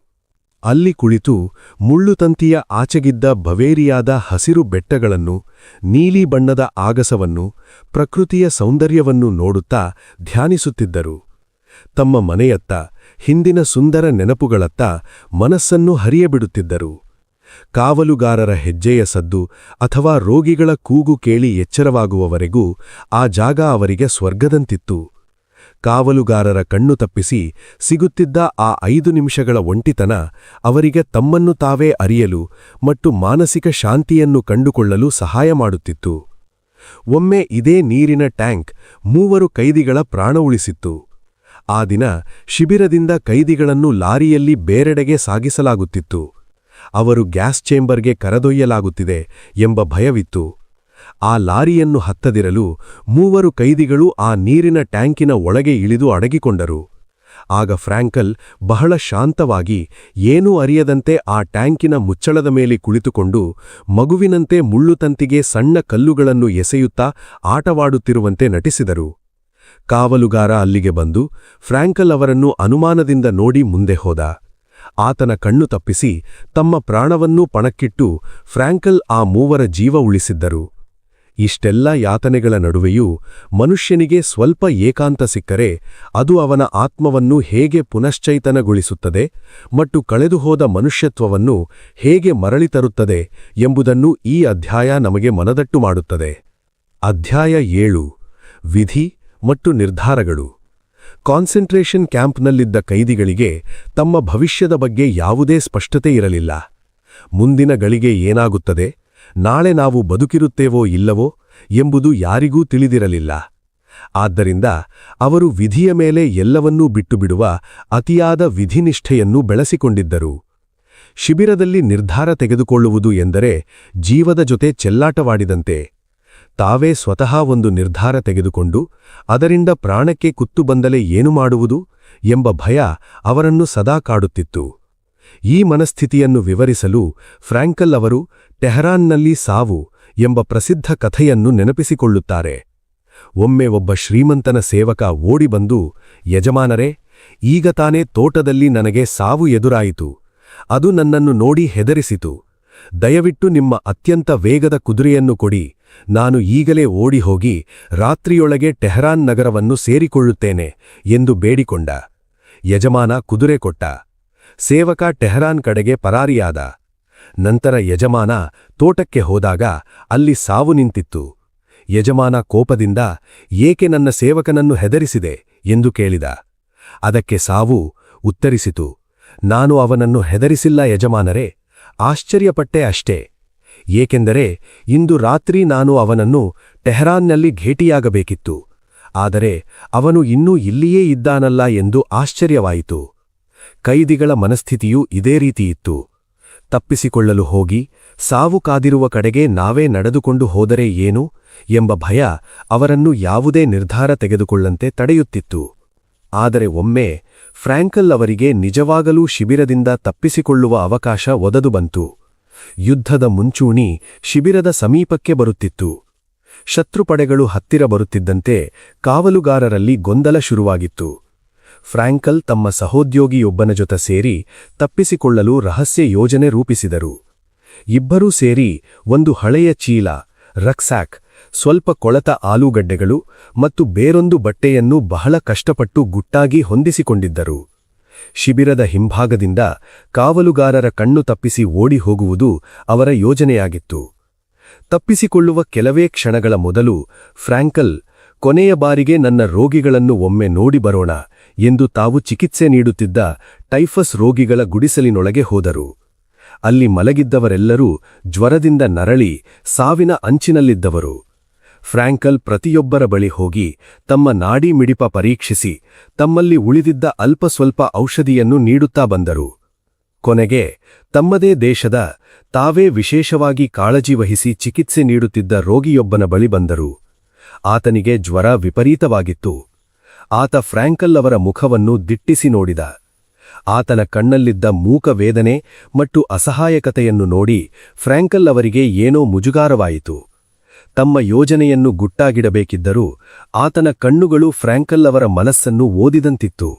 ಅಲ್ಲಿ ಕುಳಿತು ಮುಳ್ಳುತಂತಿಯ ಆಚೆಗಿದ್ದ ಬವೇರಿಯಾದ ಹಸಿರು ಬೆಟ್ಟಗಳನ್ನು, ನೀಲಿ ಬಣ್ಣದ ಆಗಸವನ್ನು, ಪ್ರಕೃತಿಯ ಸೌಂದರ್ಯವನ್ನು ನೋಡುತ್ತಾ ಧ್ಯಾನಿಸುತ್ತಿದ್ದರು. ತಮ್ಮ ಮನೆಯತ್ತ, ಹಿಂದಿನ ಸುಂದರ ನೆನಪುಗಳತ್ತ ಮನಸ್ಸನ್ನು ಹರಿಯಬಿಡುತ್ತಿದ್ದರು. ಕಾವಲುಗಾರರ ಹೆಜ್ಜೆಯ ಸದ್ದು ಅಥವಾ ರೋಗಿಗಳ ಕೂಗು ಕೇಳಿ ಎಚ್ಚರವಾಗುವವರೆಗೂ ಆ ಜಾಗ ಅವರಿಗೆ ಸ್ವರ್ಗದಂತಿತ್ತು. ಕಾವಲುಗಾರರ ಕಣ್ಣು ತಪ್ಪಿಸಿ ಸಿಗುತ್ತಿದ್ದ ಆ 5 ನಿಮಿಷಗಳ ಒಂಟಿತನ ಅವರಿಗೆ ತಮ್ಮನ್ನು ತಾವೇ ಅರಿಯಲು ಮತ್ತು ಮಾನಸಿಕ ಶಾಂತಿಯನ್ನು ಕಂಡುಕೊಳ್ಳಲು ಸಹಾಯ ಮಾಡುತ್ತಿತ್ತು. ಒಮ್ಮೆ ಇದೇ ನೀರಿನ ಟ್ಯಾಂಕ್ 3 ಕೈದಿಗಳ ಪ್ರಾಣ ಉಳಿಸಿತ್ತು. ಆ ದಿನ ಶಿಬಿರದಿಂದ ಕೈದಿಗಳನ್ನು ಲಾರಿಯಲ್ಲಿ ಬೇರೆಡೆಗೆ ಸಾಗಿಸಲಾಗುತ್ತಿತ್ತು. ಅವರು ಗ್ಯಾಸ್ ಚೇಂಬರ್ಗೆ ಕರೆದೊಯ್ಯಲಾಗುತ್ತಿದೆ ಎಂಬ ಭಯವಿತ್ತು. ಆ ಲಾರಿಯನ್ನು ಹತ್ತದಿರಲು 3 ಕೈದಿಗಳು ಆ ನೀರಿನ ಟ್ಯಾಂಕಿನ ಒಳಗೆ ಇಳಿದು ಅಡಗಿಕೊಂಡರು. ಆಗ ಫ್ರಾಂಕಲ್ ಬಹಳ ಶಾಂತವಾಗಿ, ಏನೂ ಅರಿಯದಂತೆ ಆ ಟ್ಯಾಂಕಿನ ಮುಚ್ಚಳದ ಮೇಲೆ ಕುಳಿತುಕೊಂಡು ಮಗುವಿನಂತೆ ಮುಳ್ಳುತಂತಿಗೆ ಸಣ್ಣ ಕಲ್ಲುಗಳನ್ನು ಎಸೆಯುತ್ತಾ ಆಟವಾಡುತ್ತಿರುವಂತೆ ನಟಿಸಿದರು. ಕಾವಲುಗಾರ ಅಲ್ಲಿಗೆ ಬಂದು ಫ್ರಾಂಕಲ್ ಅವರನ್ನು ಅನುಮಾನದಿಂದ ನೋಡಿ ಮುಂದೆ ಹೋದ. ಆತನ ಕಣ್ಣು ತಪ್ಪಿಸಿ ತಮ್ಮ ಪ್ರಾಣವನ್ನೂ ಪಣಕ್ಕಿಟ್ಟು ಫ್ರಾಂಕಲ್ ಆ 3 ಜೀವ ಉಳಿಸಿದ್ದರು. ಇಷ್ಟೆಲ್ಲ ಯಾತನೆಗಳ ನಡುವೆಯೂ ಮನುಷ್ಯನಿಗೆ ಸ್ವಲ್ಪ ಏಕಾಂತ ಸಿಕ್ಕರೆ ಅದು ಅವನ ಆತ್ಮವನ್ನು ಹೇಗೆ ಪುನಶ್ಚೈತನಗೊಳಿಸುತ್ತದೆ ಮತ್ತು ಕಳೆದುಹೋದ ಮನುಷ್ಯತ್ವವನ್ನು ಹೇಗೆ ಮರಳಿ ತರುತ್ತದೆ ಎಂಬುದನ್ನು ಈ ಅಧ್ಯಾಯ ನಮಗೆ ಮನದಟ್ಟು ಮಾಡುತ್ತದೆ. ಅಧ್ಯಾಯ 7: ವಿಧಿ ಮತ್ತು ನಿರ್ಧಾರಗಳು. ಕಾನ್ಸಂಟ್ರೇಷನ್ ಕ್ಯಾಂಪ್ನಲ್ಲಿದ್ದ ಕೈದಿಗಳಿಗೆ ತಮ್ಮ ಭವಿಷ್ಯದ ಬಗ್ಗೆ ಯಾವುದೇ ಸ್ಪಷ್ಟತೆ ಇರಲಿಲ್ಲ. ಮುಂದಿನ ಗಳಿಗೆ ಏನಾಗುತ್ತದೆ, ನಾಳೆ ನಾವು ಬದುಕಿರುತ್ತೇವೋ ಇಲ್ಲವೋ ಎಂಬುದು ಯಾರಿಗೂ ತಿಳಿದಿರಲಿಲ್ಲ. ಆದ್ದರಿಂದ ಅವರು ವಿಧಿಯ ಮೇಲೆ ಎಲ್ಲವನ್ನೂ ಬಿಟ್ಟುಬಿಡುವ ಅತಿಯಾದ ವಿಧಿನಿಷ್ಠೆಯನ್ನು ಬೆಳೆಸಿಕೊಂಡಿದ್ದರು. ಶಿಬಿರದಲ್ಲಿ ನಿರ್ಧಾರ ತೆಗೆದುಕೊಳ್ಳುವುದು ಎಂದರೆ ಜೀವದ ಜೊತೆ ಚೆಲ್ಲಾಟವಾಡಿದಂತೆ. ತಾವೇ ಸ್ವತಃ ಒಂದು ನಿರ್ಧಾರ ತೆಗೆದುಕೊಂಡು ಅದರಿಂದ ಪ್ರಾಣಕ್ಕೆ ಕುತ್ತು ಬಂದಲೇ ಏನು ಮಾಡುವುದು ಎಂಬ ಭಯ ಅವರನ್ನು ಸದಾ ಕಾಡುತ್ತಿತ್ತು. ಈ ಮನಸ್ಥಿತಿಯನ್ನು ವಿವರಿಸಲು ಫ್ರಾಂಕಲ್ ಅವರು ಟೆಹರಾನ್ನಲ್ಲಿ ಸಾವು ಎಂಬ ಪ್ರಸಿದ್ಧ ಕಥೆಯನ್ನು ನೆನಪಿಸಿಕೊಳ್ಳುತ್ತಾರೆ. ಒಮ್ಮೆ ಒಬ್ಬ ಶ್ರೀಮಂತನ ಸೇವಕ ಓಡಿಬಂದು, ಯಜಮಾನರೇ, ಈಗ ತಾನೇ ತೋಟದಲ್ಲಿ ನನಗೆ ಸಾವು ಎದುರಾಯಿತು. ಅದು ನನ್ನನ್ನು ನೋಡಿ ಹೆದರಿಸಿತು. ದಯವಿಟ್ಟು ನಿಮ್ಮ ಅತ್ಯಂತ ವೇಗದ ಕುದುರೆಯನ್ನು ಕೊಡಿ. ನಾನು ಈಗಲೇ ಓಡಿ ಹೋಗಿ ರಾತ್ರಿಯೊಳಗೆ ಟೆಹರಾನ್ ನಗರವನ್ನು ಸೇರಿಕೊಳ್ಳುತ್ತೇನೆ ಎಂದು ಬೇಡಿಕೊಂಡ. ಯಜಮಾನ ಕುದುರೆ ಕೊಟ್ಟ. ಸೇವಕ ಟೆಹರಾನ್ ಕಡೆಗೆ ಪರಾರಿಯಾದ. ನಂತರ ಯಜಮಾನ ತೋಟಕ್ಕೆ ಹೋದಾಗ ಅಲ್ಲಿ ಸಾವು ನಿಂತಿತ್ತು. ಯಜಮಾನ ಕೋಪದಿಂದ, ಏಕೆ ನನ್ನ ಸೇವಕನನ್ನು ಹೆದರಿಸಿದೆ ಎಂದು ಕೇಳಿದ. ಅದಕ್ಕೆ ಸಾವು ಉತ್ತರಿಸಿತು, ನಾನು ಅವನನ್ನು ಹೆದರಿಸಿಲ್ಲ ಯಜಮಾನರೇ, ಆಶ್ಚರ್ಯಪಟ್ಟೆ ಅಷ್ಟೇ. ಏಕೆಂದರೆ ಇಂದು ರಾತ್ರಿ ನಾನು ಅವನನ್ನು ಟೆಹರಾನ್ನಲ್ಲಿ ಭೇಟಿಯಾಗಬೇಕಿತ್ತು. ಆದರೆ ಅವನು ಇನ್ನೂ ಇಲ್ಲಿಯೇ ಇದ್ದಾನಲ್ಲ ಎಂದು ಆಶ್ಚರ್ಯವಾಯಿತು. ಕೈದಿಗಳ ಮನಸ್ಥಿತಿಯೂ ಇದೇ ರೀತಿಯಿತ್ತು. ತಪ್ಪಿಸಿಕೊಳ್ಳಲು ಹೋಗಿ ಸಾವು ಕಾದಿರುವ ಕಡೆಗೆ ನಾವೇ ನಡೆದುಕೊಂಡು ಹೋದರೆ ಏನು ಎಂಬ ಭಯ ಅವರನ್ನು ಯಾವುದೇ ನಿರ್ಧಾರ ತೆಗೆದುಕೊಳ್ಳಂತೆ ತಡೆಯುತ್ತಿತ್ತು. ಆದರೆ ಒಮ್ಮೆ ಫ್ರಾಂಕಲ್ ಅವರಿಗೆ ನಿಜವಾಗಲೂ ಶಿಬಿರದಿಂದ ತಪ್ಪಿಸಿಕೊಳ್ಳುವ ಅವಕಾಶ ಒದದು ಬಂತು. ಯುದ್ಧದ ಮುಂಚೂಣಿ ಶಿಬಿರದ ಸಮೀಪಕ್ಕೆ ಬರುತ್ತಿತ್ತು. ಶತ್ರುಪಡೆಗಳು ಹತ್ತಿರ ಬರುತ್ತಿದ್ದಂತೆ ಕಾವಲುಗಾರರಲ್ಲಿ ಗೊಂದಲ ಶುರುವಾಗಿತ್ತು. ಫ್ರಾಂಕಲ್ ತಮ್ಮ ಸಹೋದ್ಯೋಗಿಯೊಬ್ಬನ ಜೊತೆ ಸೇರಿ ತಪ್ಪಿಸಿಕೊಳ್ಳಲು ರಹಸ್ಯ ಯೋಜನೆ ರೂಪಿಸಿದರು. ಇಬ್ಬರೂ ಸೇರಿ ಒಂದು ಹಳೆಯ ಚೀಲ, ರಕ್ಸಾಕ್, ಸ್ವಲ್ಪ ಕೊಳೆತ ಆಲೂಗಡ್ಡೆಗಳು ಮತ್ತು ಬೇರೊಂದು ಬಟ್ಟೆಯನ್ನು ಬಹಳ ಕಷ್ಟಪಟ್ಟು ಗುಟ್ಟಾಗಿ ಹೊಂದಿಸಿಕೊಂಡಿದ್ದರು. ಶಿಬಿರದ ಹಿಂಭಾಗದಿಂದ ಕಾವಲುಗಾರರ ಕಣ್ಣು ತಪ್ಪಿಸಿ ಓಡಿ ಹೋಗುವುದು ಅವರ ಯೋಜನೆಯಾಗಿತ್ತು. ತಪ್ಪಿಸಿಕೊಳ್ಳುವ ಕೆಲವೇ ಕ್ಷಣಗಳ ಮೊದಲು ಫ್ರಾಂಕಲ್, ಕೊನೆಯ ಬಾರಿಗೆ ನನ್ನ ರೋಗಿಗಳನ್ನು ಒಮ್ಮೆ ನೋಡಿ ಬರೋಣ ಎಂದು ತಾವು ಚಿಕಿತ್ಸೆ ನೀಡುತ್ತಿದ್ದ ಟೈಫಸ್ ರೋಗಿಗಳ ಗುಡಿಸಲಿನೊಳಗೆ ಹೋದರು. ಅಲ್ಲಿ ಮಲಗಿದ್ದವರೆಲ್ಲರೂ ಜ್ವರದಿಂದ ನರಳಿ ಸಾವಿನ ಅಂಚಿನಲ್ಲಿದ್ದವರು. ಫ್ರಾಂಕಲ್ ಪ್ರತಿಯೊಬ್ಬರ ಬಳಿ ಹೋಗಿ ತಮ್ಮ ನಾಡಿ ಮಿಡಿಪ ಪರೀಕ್ಷಿಸಿ ತಮ್ಮಲ್ಲಿ ಉಳಿದಿದ್ದ ಅಲ್ಪ ಸ್ವಲ್ಪ ಔಷಧಿಯನ್ನು ನೀಡುತ್ತಾ ಬಂದರು. ಕೊನೆಗೆ ತಮ್ಮದೇ ದೇಶದ, ತಾವೇ ವಿಶೇಷವಾಗಿ ಕಾಳಜಿ ವಹಿಸಿ ಚಿಕಿತ್ಸೆ ನೀಡುತ್ತಿದ್ದ ರೋಗಿಯೊಬ್ಬನ ಬಳಿ ಬಂದರು. ಆತನಿಗೆ ಜ್ವರ ವಿಪರೀತವಾಗಿತ್ತು. ಆತ ಫ್ರಾಂಕಲ್ ಅವರ ಮುಖವನ್ನು ದಿಟ್ಟಿಸಿ ನೋಡಿದ. ಆತನ ಕಣ್ಣಲ್ಲಿದ್ದ ಮೂಕ ವೇದನೆ ಮತ್ತು ಅಸಹಾಯಕತೆಯನ್ನು ನೋಡಿ ಫ್ರಾಂಕಲ್ ಅವರಿಗೆ ಏನೋ ಮುಜುಗಾರವಾಯಿತು. ತಮ್ಮ ಯೋಜನೆಯನ್ನು ಗುಟ್ಟಾಗಿಡಬೇಕಿದ್ದರೂ ಆತನ ಕಣ್ಣುಗಳು ಫ್ರಾಂಕಲ್ ಅವರ ಮನಸ್ಸನ್ನು ಓದಿದಂತಿತ್ತು.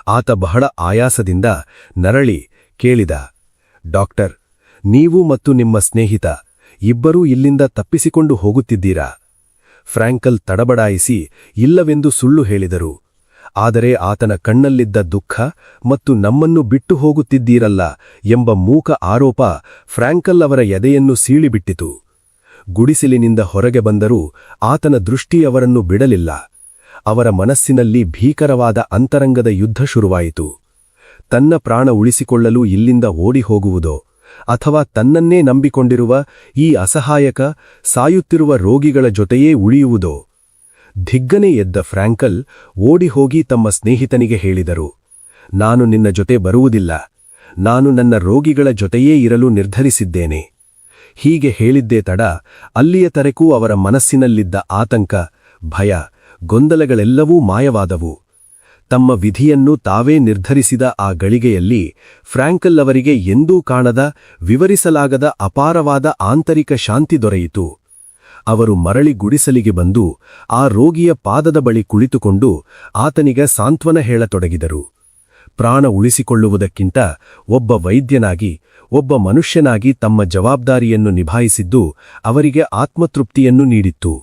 ಆತ ಬಹಳ ಆಯಾಸದಿಂದ ನರಳಿ ಕೇಳಿದ, ಡಾಕ್ಟರ್, ನೀವು ಮತ್ತು ನಿಮ್ಮ ಸ್ನೇಹಿತ ಇಬ್ಬರೂ ಇಲ್ಲಿಂದ ತಪ್ಪಿಸಿಕೊಂಡು ಹೋಗುತ್ತಿದ್ದೀರಾ? ಫ್ರಾಂಕಲ್ ತಡಬಡಾಯಿಸಿ ಇಲ್ಲವೆಂದು ಸುಳ್ಳು ಹೇಳಿದರು. ಆದರೆ ಆತನ ಕಣ್ಣಲ್ಲಿದ್ದ ದುಃಖ ಮತ್ತು ನಮ್ಮನ್ನು ಬಿಟ್ಟು ಹೋಗುತ್ತಿದ್ದೀರಲ್ಲ ಎಂಬ ಮೂಕ ಆರೋಪ ಫ್ರಾಂಕಲ್ ಅವರ ಎದೆಯನ್ನು ಸೀಳಿಬಿಟ್ಟಿತು. ಗುಡಿಸಲಿನಿಂದ ಹೊರಗೆ ಬಂದರೂ ಆತನ ದೃಷ್ಟಿ ಅವರನ್ನು ಬಿಡಲಿಲ್ಲ. ಅವರ ಮನಸ್ಸಿನಲ್ಲಿ ಭೀಕರವಾದ ಅಂತರಂಗದ ಯುದ್ಧ ಶುರುವಾಯಿತು. ತನ್ನ ಪ್ರಾಣ ಉಳಿಸಿಕೊಳ್ಳಲು ಇಲ್ಲಿಂದ ಓಡಿ ಹೋಗುವುದೋ ಅಥವಾ ತನ್ನನ್ನೇ ನಂಬಿಕೊಂಡಿರುವ ಈ ಅಸಹಾಯಕ, ಸಾಯುತ್ತಿರುವ ರೋಗಿಗಳ ಜೊತೆಯೇ ಉಳಿಯುವುದೋ? ದಿಗ್ಗನೆ ಎದ್ದ ಫ್ರಾಂಕಲ್ ಓಡಿಹೋಗಿ ತಮ್ಮ ಸ್ನೇಹಿತನಿಗೆ ಹೇಳಿದರು, ನಾನು ನಿನ್ನ ಜೊತೆ ಬರುವುದಿಲ್ಲ. ನಾನು ನನ್ನ ರೋಗಿಗಳ ಜೊತೆಯೇ ಇರಲು ನಿರ್ಧರಿಸಿದ್ದೇನೆ. ಹೀಗೆ ಹೇಳಿದ್ದೇ ತಡ ಅಲ್ಲಿಯ ತನಕೂ ಅವರ ಮನಸ್ಸಿನಲ್ಲಿದ್ದ ಆತಂಕ, ಭಯ, ಗೊಂದಲಗಳೆಲ್ಲವೂ ಮಾಯವಾದವು. ತಮ್ಮ ವಿಧಿಯನ್ನು ತಾವೇ ನಿರ್ಧರಿಸಿದ ಆ ಗಳಿಗೆಯಲ್ಲಿ ಫ್ರಾಂಕಲ್ ಅವರಿಗೆ ಎಂದೂ ಕಾಣದ, ವಿವರಿಸಲಾಗದ ಅಪಾರವಾದ ಆಂತರಿಕ ಶಾಂತಿ ದೊರೆಯಿತು. ಅವರು ಮರಳಿ ಗುಡಿಸಲಿಗೆ ಬಂದು ಆ ರೋಗಿಯ ಪಾದದ ಬಳಿ ಕುಳಿತುಕೊಂಡು ಆತನಿಗೆ ಸಾಂತ್ವನ ಹೇಳತೊಡಗಿದರು. ಪ್ರಾಣ ಉಳಿಸಿಕೊಳ್ಳುವುದಕ್ಕಿಂತ ಒಬ್ಬ ವೈದ್ಯನಾಗಿ, ಒಬ್ಬ ಮನುಷ್ಯನಾಗಿ ತಮ್ಮ ಜವಾಬ್ದಾರಿಯನ್ನು ನಿಭಾಯಿಸಿದ್ದು ಅವರಿಗೆ ಆತ್ಮತೃಪ್ತಿಯನ್ನು ನೀಡಿತ್ತು.